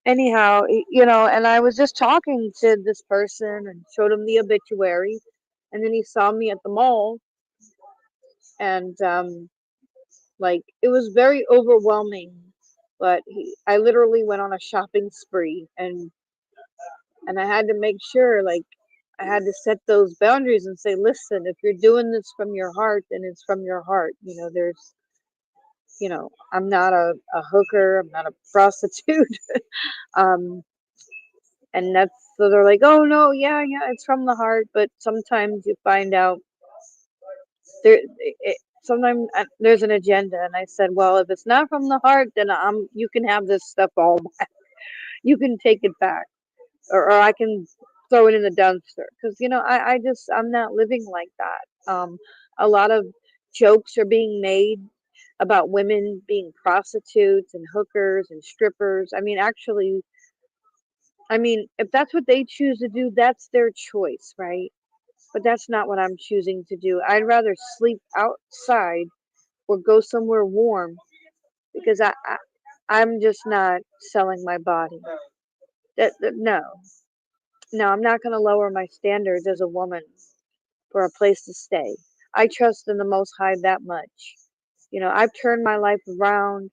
anyhow, and I was just talking to this person and showed him the obituary, and then he saw me at the mall, and like it was very overwhelming. But I literally went on a shopping spree, and I had to make sure, like, I had to set those boundaries and say, listen, if you're doing this from your heart, then it's from your heart. I'm not a hooker, I'm not a prostitute. um, and that's, so they're like, oh no, yeah, yeah, it's from the heart. But sometimes you find out sometimes there's an agenda. And I said, well, if it's not from the heart, then you can have this stuff all back. You can take it back, or I can throw it in the dumpster, because I'm not living like that. A lot of jokes are being made about women being prostitutes and hookers and strippers. I mean, if that's what they choose to do, that's their choice, right? But that's not what I'm choosing to do. I'd rather sleep outside or go somewhere warm, because I'm just not selling my body. No, no, I'm not going to lower my standards as a woman for a place to stay. I trust in the Most High that much. I've turned my life around,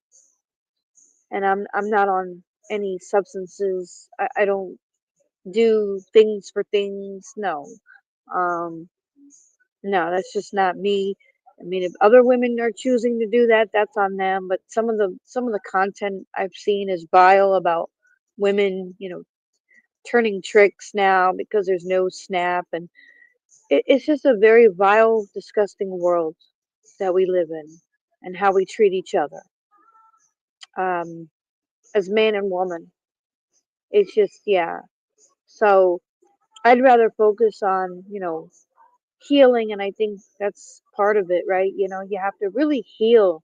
and I'm not on any substances. I don't do things for things. No. Um, no, that's just not me. I mean, if other women are choosing to do that, that's on them. But some of the content I've seen is vile about women, turning tricks now because there's no snap, and it's just a very vile, disgusting world that we live in, and how we treat each other, um, as man and woman. It's just, yeah. So I'd rather focus on, healing, and I think that's part of it, right? You have to really heal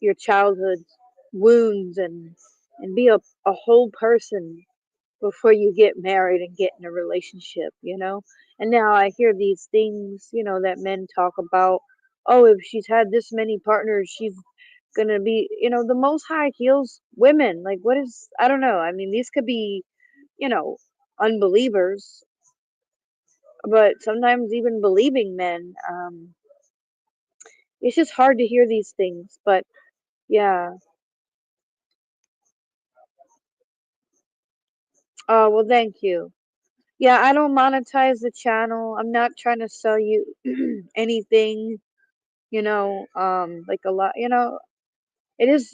your childhood wounds, and be a whole person before you get married and get in a relationship. And now I hear these things, that men talk about, oh, if she's had this many partners, she's gonna be, the Most High heals women. Like, what is, I don't know. I mean, these could be, you know unbelievers, but sometimes even believing men. It's just hard to hear these things, but yeah. Oh, well, thank you. Yeah, I don't monetize the channel. I'm not trying to sell you anything, like a lot, it is,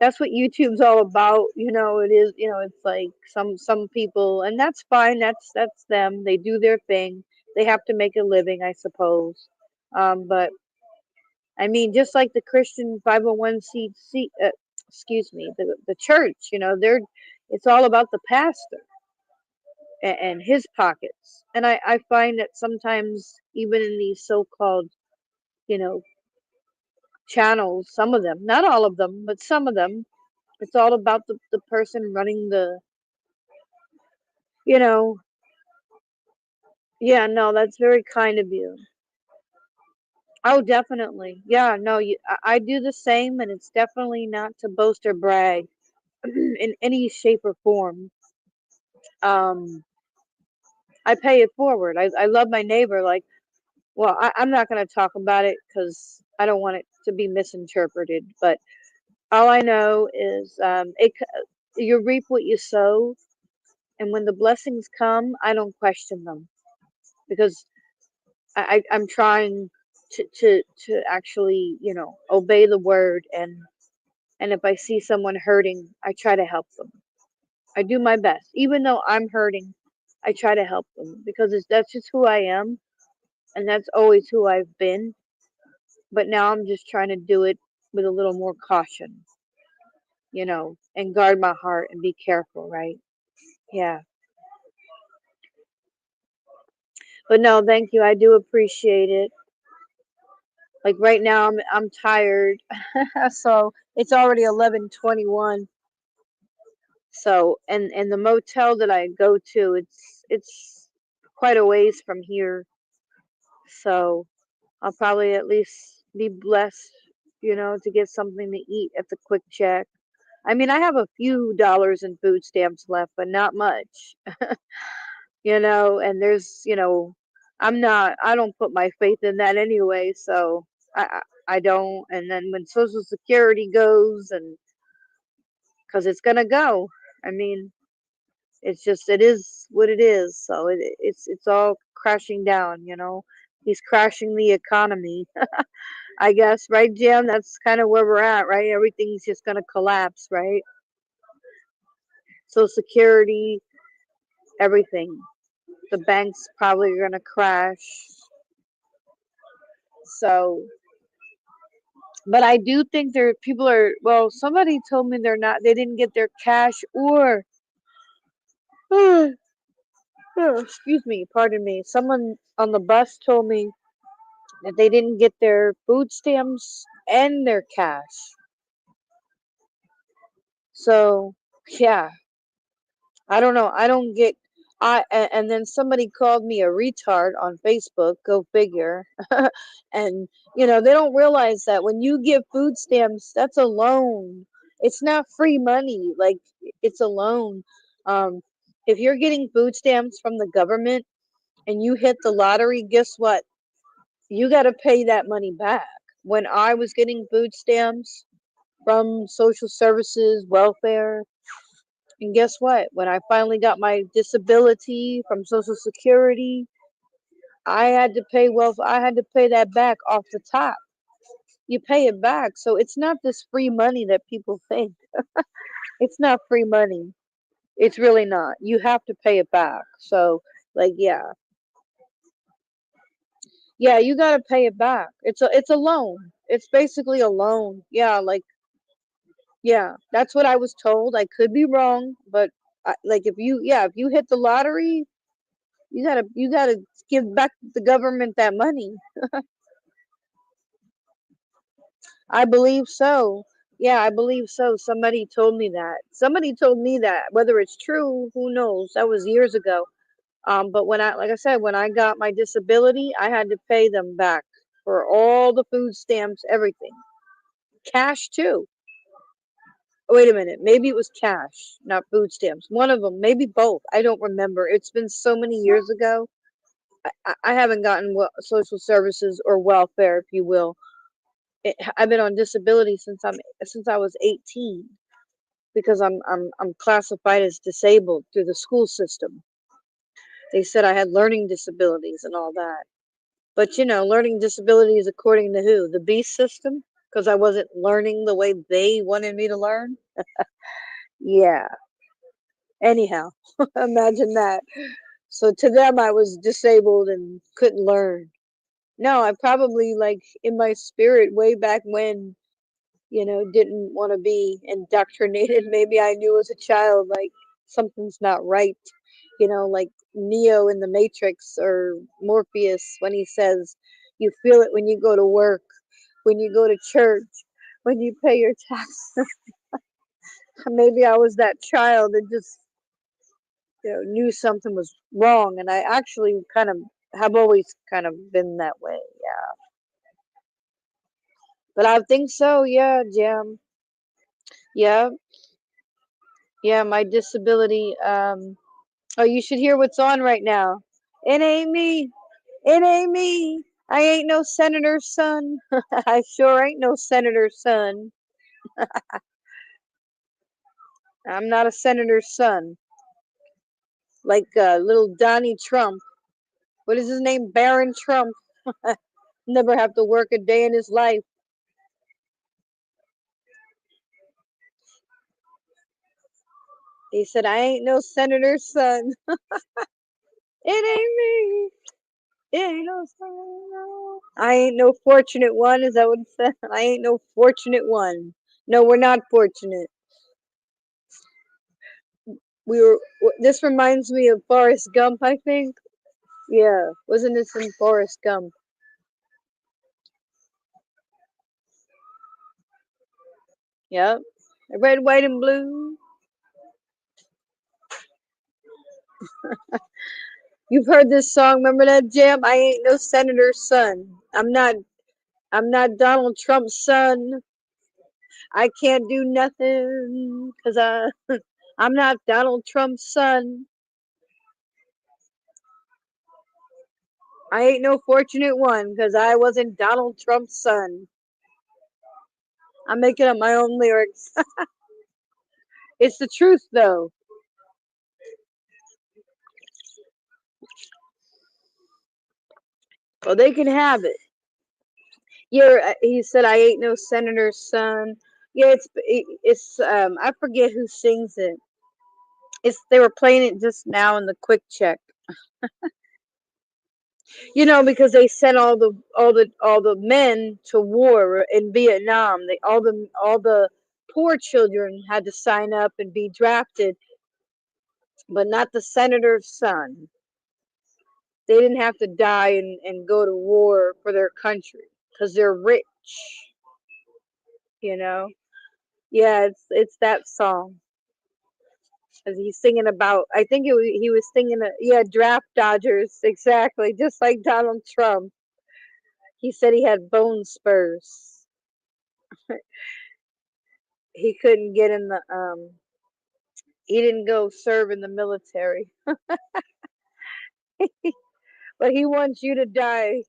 that's what YouTube's all about. It is, it's like some people, and that's fine. That's them. They do their thing. They have to make a living, I suppose. But I mean, just like the Christian 501c, excuse me, the church, it's all about the pastor and his pockets. And I find that sometimes, even in these so-called, you know, channels, some of them, not all of them, but some of them, it's all about the person running you know, yeah, no, that's very kind of you. Oh, definitely. Yeah, no, I do the same, and it's definitely not to boast or brag in any shape or form. Um, I pay it forward. I love my neighbor. Like, well, I'm not going to talk about it because I don't want it to be misinterpreted. But all I know is, you reap what you sow, and when the blessings come, I don't question them, because I'm trying to actually, obey the word, And if I see someone hurting, I try to help them. I do my best. Even though I'm hurting, I try to help them because that's just who I am. And that's always who I've been. But now I'm just trying to do it with a little more caution, and guard my heart and be careful, right? Yeah. But no, thank you. I do appreciate it. Like right now I'm tired. So it's already 11:21. So and the motel that I go to, it's quite a ways from here. So I'll probably at least be blessed, to get something to eat at the quick check. I mean, I have a few dollars in food stamps left, but not much. And I don't put my faith in that anyway, so I don't. And then when Social Security goes, and because it's gonna go, I mean, it is what it is. So it's all crashing down. He's crashing the economy, I guess, right, Jim? That's kind of where we're at, right? Everything's just gonna collapse, right? Social Security, everything. The banks probably are gonna crash. So, but I do think people are, well, somebody told me they didn't get their cash or, oh, excuse me, pardon me. Someone on the bus told me that they didn't get their food stamps and their cash. So, yeah, I don't know. I don't get, and then somebody called me a retard on Facebook, go figure. And, they don't realize that when you give food stamps, that's a loan. It's not free money. Like, it's a loan. Um, if you're getting food stamps from the government and you hit the lottery, guess what? You got to pay that money back. When I was getting food stamps from social services, welfare, and guess what? When I finally got my disability from Social Security, I had to pay that back off the top. You pay it back. So it's not this free money that people think. It's not free money. It's really not. You have to pay it back. So, like, yeah. Yeah, you got to pay it back. It's a loan. It's basically a loan. Yeah, like, yeah, that's what I was told. I could be wrong, but like if you hit the lottery, you gotta give back the government that money. I believe so. Yeah, I believe so. Somebody told me that. Somebody told me that. Whether it's true, who knows? That was years ago. But like I said, when I got my disability, I had to pay them back for all the food stamps, everything. Cash too. Wait a minute. Maybe it was cash, not food stamps. One of them, maybe both. I don't remember. It's been so many years ago. I haven't gotten social services or welfare, if you will. I've been on disability since I was 18 because I'm classified as disabled through the school system. They said I had learning disabilities and all that. But learning disabilities according to who? The beast system? Because I wasn't learning the way they wanted me to learn? Yeah. Anyhow, imagine that. So to them, I was disabled and couldn't learn. No, I probably, like, in my spirit, way back when, didn't want to be indoctrinated. Maybe I knew as a child, like, something's not right. Like Neo in the Matrix, or Morpheus when he says, you feel it when you go to work, when you go to church, when you pay your taxes. Maybe I was that child that just, knew something was wrong. And I actually kind of have always kind of been that way. Yeah. But I think so. Yeah, Jam. Yeah. Yeah. My disability. Oh, you should hear what's on right now. It ain't me. It ain't me. I ain't no senator's son. I sure ain't no senator's son. I'm not a senator's son. Like little Donnie Trump. What is his name? Baron Trump. Never have to work a day in his life. He said, I ain't no senator's son. It ain't me. It ain't no son. I ain't no fortunate one. Is that what it said? I ain't no fortunate one. No, we're not fortunate. We were. This reminds me of Forrest Gump, I think. Yeah, wasn't this in Forrest Gump? Yep. Red, white, and blue. You've heard this song. Remember that jam? I ain't no senator's son. I'm not Donald Trump's son. I can't do nothing because I'm not Donald Trump's son. I ain't no fortunate one because I wasn't Donald Trump's son. I'm making up my own lyrics. It's the truth, though. Well, they can have it. Yeah, he said I ain't no senator's son. Yeah, it's I forget who sings it. It's they were playing it just now in the quick check. You know, because they sent all the men to war in Vietnam. All the poor children had to sign up and be drafted, but not the senator's son. They didn't have to die and go to war for their country because they're rich. You know. Yeah, it's that song. As he's singing about, I think he was singing, yeah, draft dodgers, exactly, just like Donald Trump. He said he had bone spurs. He couldn't get in the he didn't go serve in the military. But he wants you to die,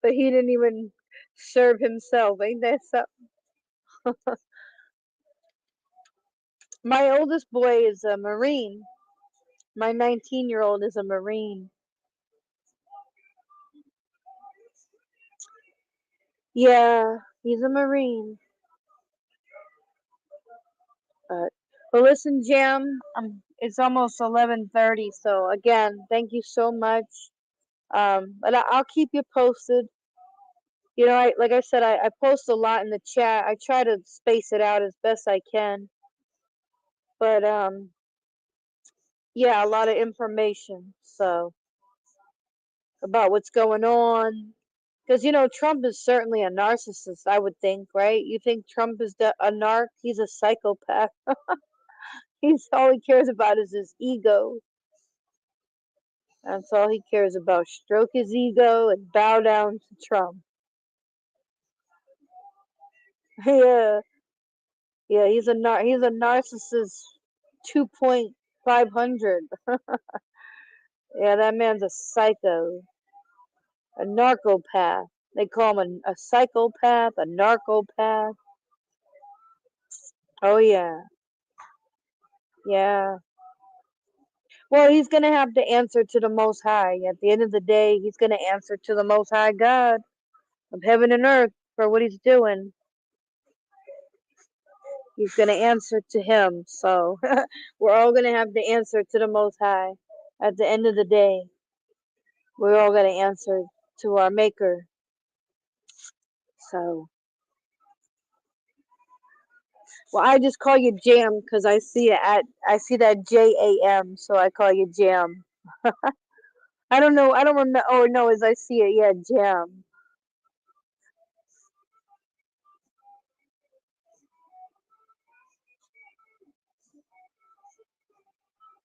but he didn't even serve himself. Ain't that something? My oldest boy is a Marine. My 19-year-old is a Marine. Yeah, he's a Marine. But listen, Jam, it's almost 11:30, so again, thank you so much. But I'll keep you posted. You know, like I said, I post a lot in the chat. I try to space it out as best I can. But yeah, a lot of information. So about what's going on, because you know, Trump is certainly a narcissist. I would think, right? You think Trump is a narc? He's a psychopath. He's all he cares about is his ego. That's all he cares about. Stroke his ego and bow down to Trump. Yeah, yeah, he's a narcissist 2.500. Yeah, that man's a psycho, a narcopath. They call him a psychopath, a narcopath. Oh yeah, yeah. Well, he's gonna have to answer to the Most High. At the end of the day, he's gonna answer to the Most High God of heaven and earth for what he's doing. He's going to answer to him. So we're all going to have to answer to the Most High. At the end of the day, we're all going to answer to our Maker. So, well, I just call you Jam because I see that JAM, so I call you Jam. I don't know. I don't remember. Oh no, as I see it, yeah, Jam.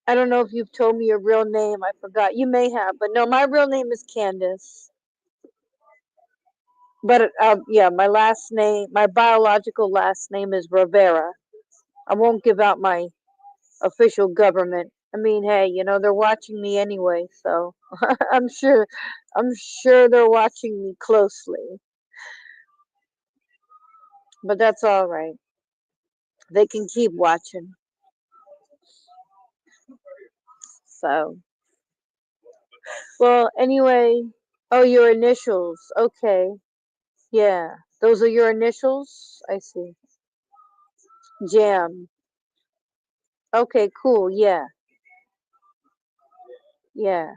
I don't know if you've told me your real name. I forgot. You may have, but no, my real name is Candace. But yeah, my last name, my biological last name is Rivera. I won't give out my official government. I mean, hey, you know, they're watching me anyway, so I'm sure they're watching me closely. But that's all right. They can keep watching. So, well, anyway, oh, your initials. Okay. Yeah. Those are your initials? I see. Jam. Okay, cool. Yeah. Yeah.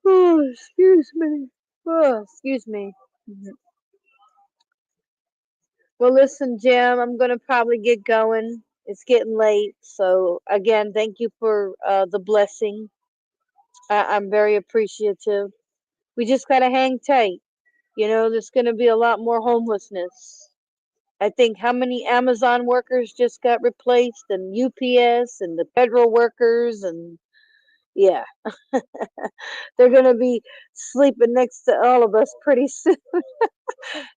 Oh, excuse me. Oh, excuse me. Mhm. Well, listen, Jim, I'm gonna probably get going. It's getting late. So again, thank you for the blessing. I'm very appreciative. We just gotta hang tight. There's gonna be a lot more homelessness. I think how many Amazon workers just got replaced, and UPS, and the federal workers, and yeah, they're gonna be sleeping next to all of us pretty soon.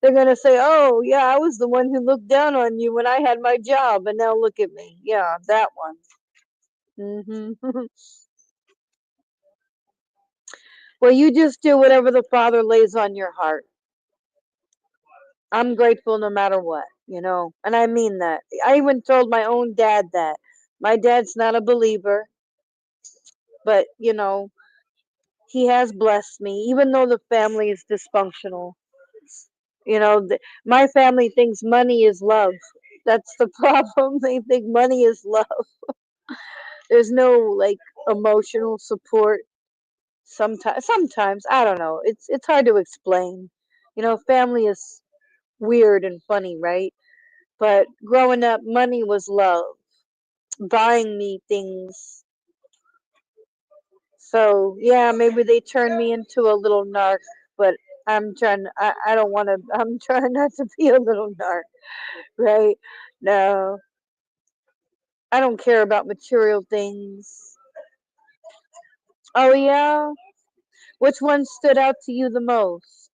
They're gonna say, "Oh, yeah, I was the one who looked down on you when I had my job, and now look at me." Yeah, that one. Hmm. Well, you just do whatever the Father lays on your heart. I'm grateful no matter what. And I mean that. I even told my own dad that. My dad's not a believer, but he has blessed me, even though the family is dysfunctional. My family thinks money is love. That's the problem. They think money is love. There's no like emotional support. Sometimes I don't know. It's hard to explain. Family is weird and funny, right? But growing up, money was love, buying me things. So yeah, maybe they turned me into a little narc, but I don't want to. I'm trying not to be a little narc, right? No, I don't care about material things. Oh yeah, which one stood out to you the most?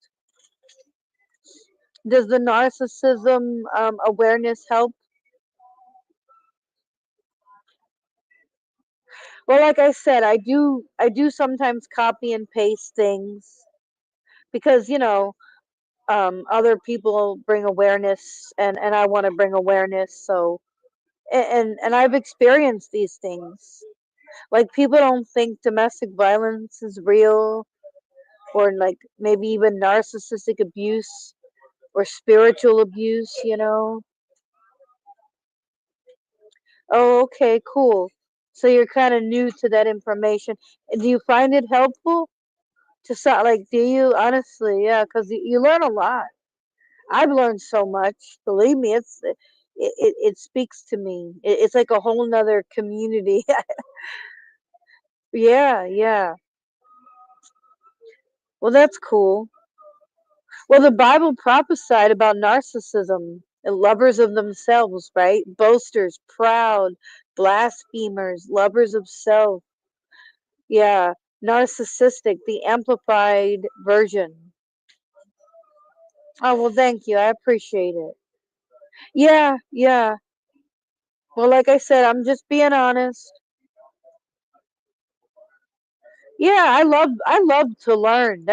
Does the narcissism awareness help? Well, like I said, I do sometimes copy and paste things because other people bring awareness, and I want to bring awareness. So and I've experienced these things. Like people don't think domestic violence is real, or like maybe even narcissistic abuse or spiritual abuse. Oh, okay, cool. So you're kind of new to that information. Do you find it helpful to like? Do you honestly? Yeah, because you learn a lot. I've learned so much. Believe me, it speaks to me. It's like a whole nother community. Yeah, yeah. Well, that's cool. Well, the Bible prophesied about narcissism and lovers of themselves, right? Boasters, proud, blasphemers, lovers of self. Yeah, narcissistic, the amplified version. Oh, well, thank you. I appreciate it. Yeah, yeah. Well, like I said, I'm just being honest. Yeah, I love to learn.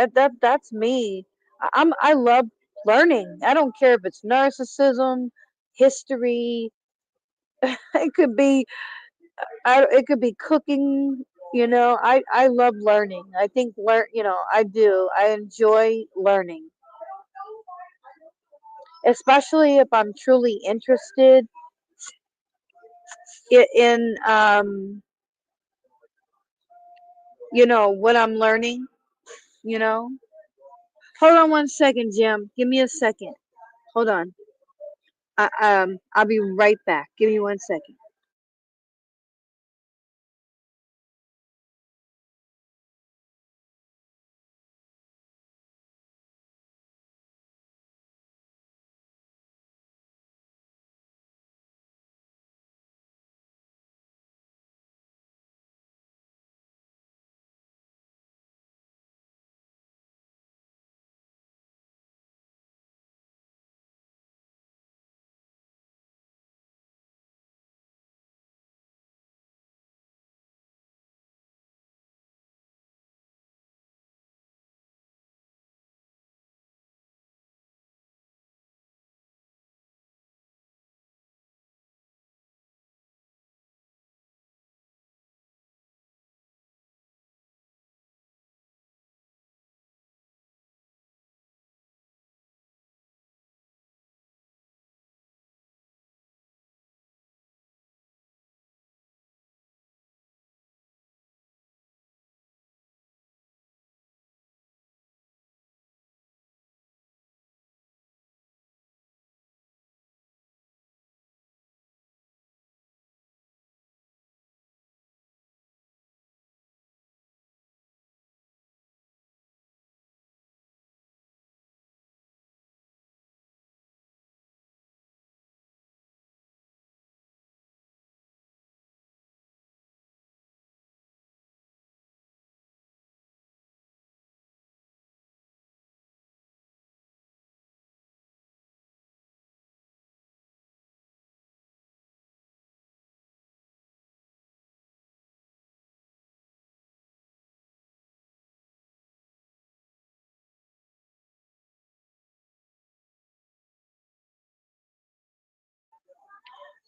That's me. I love learning. I don't care if it's narcissism, history. It could be it could be cooking. I love learning. I think I do. I enjoy learning, especially if I'm truly interested in what I'm learning. You know. Hold on one second, Jim. Give me a second. Hold on. I'll be right back. Give me 1 second.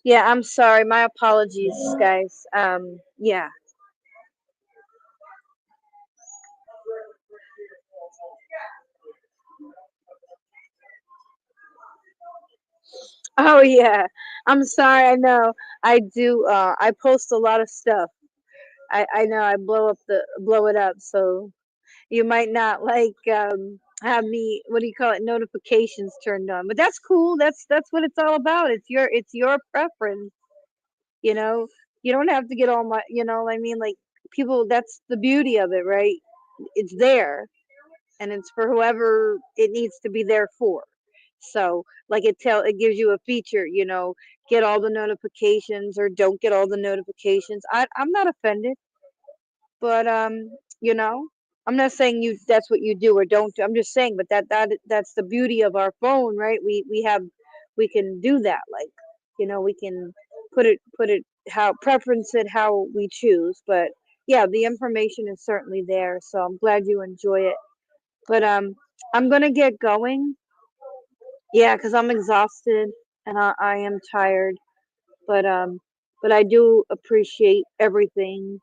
Yeah, I'm sorry. My apologies, guys. Yeah. Oh yeah. I'm sorry. I know. I do. I post a lot of stuff. I know. I blow it up. So you might not like have me. What do you call it? Notifications turned on. But that's cool. That's what it's all about. It's your preference. You know. You don't have to get all my. You know. What I mean, like people. That's the beauty of it, right? It's there and it's for whoever it needs to be there for. So, like it gives you a feature, get all the notifications or don't get all the notifications. I'm not offended, but you know, I'm not saying that's what you do or don't do. I'm just saying, but that's the beauty of our phone, right? We can do that, like, we can put it how preference it how we choose, but yeah, the information is certainly there. So I'm glad you enjoy it. But I'm gonna get going. Yeah, because I'm exhausted and I am tired. But I do appreciate everything.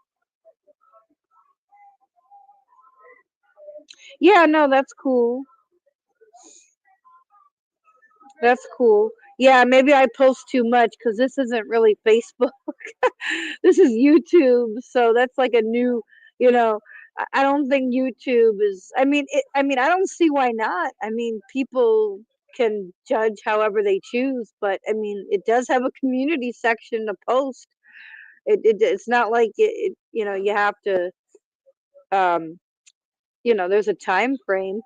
Yeah, no, that's cool. That's cool. Yeah, maybe I post too much because this isn't really Facebook. This is YouTube, so that's like a new, you know. I don't think YouTube is. I mean, I don't see why not. I mean, people can judge however they choose, but I mean, it does have a community section to post. It's not like you have to. Um, there's a time frame.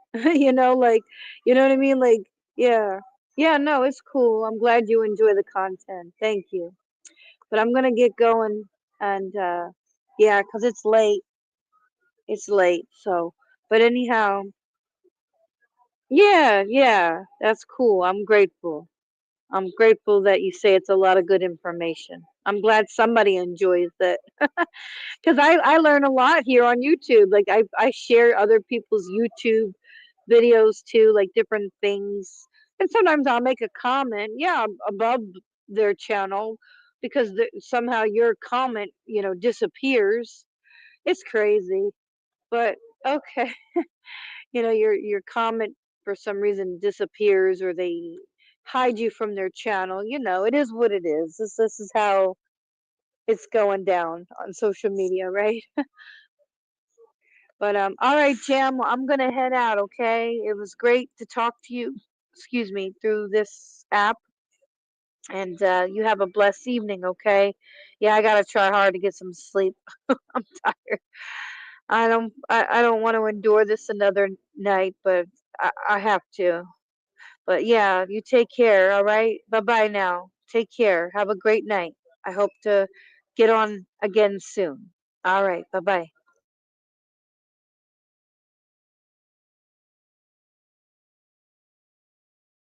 Like, you know what I mean? Like, yeah, yeah. No, it's cool. I'm glad you enjoy the content. Thank you. But I'm gonna get going, and yeah, 'cause it's late. It's late. So, but anyhow, yeah, yeah, that's cool. I'm grateful. I'm grateful that you say it's a lot of good information. I'm glad somebody enjoys it. Because I learn a lot here on YouTube. Like I share other people's YouTube videos too, like different things. And sometimes I'll make a comment, yeah, above their channel because somehow your comment, disappears. It's crazy, but okay. Your comment for some reason disappears or they hide you from their channel. It is what it is. This is how it's going down on social media, right? But all right, Jam, well, I'm gonna head out, okay? It was great to talk to you, excuse me, through this app, and you have a blessed evening, okay? Yeah, I gotta try hard to get some sleep. I'm tired. I don't want to endure this another night, but I have to. But yeah, you take care, all right? Bye bye now. Take care. Have a great night. I hope to get on again soon. All right, bye bye.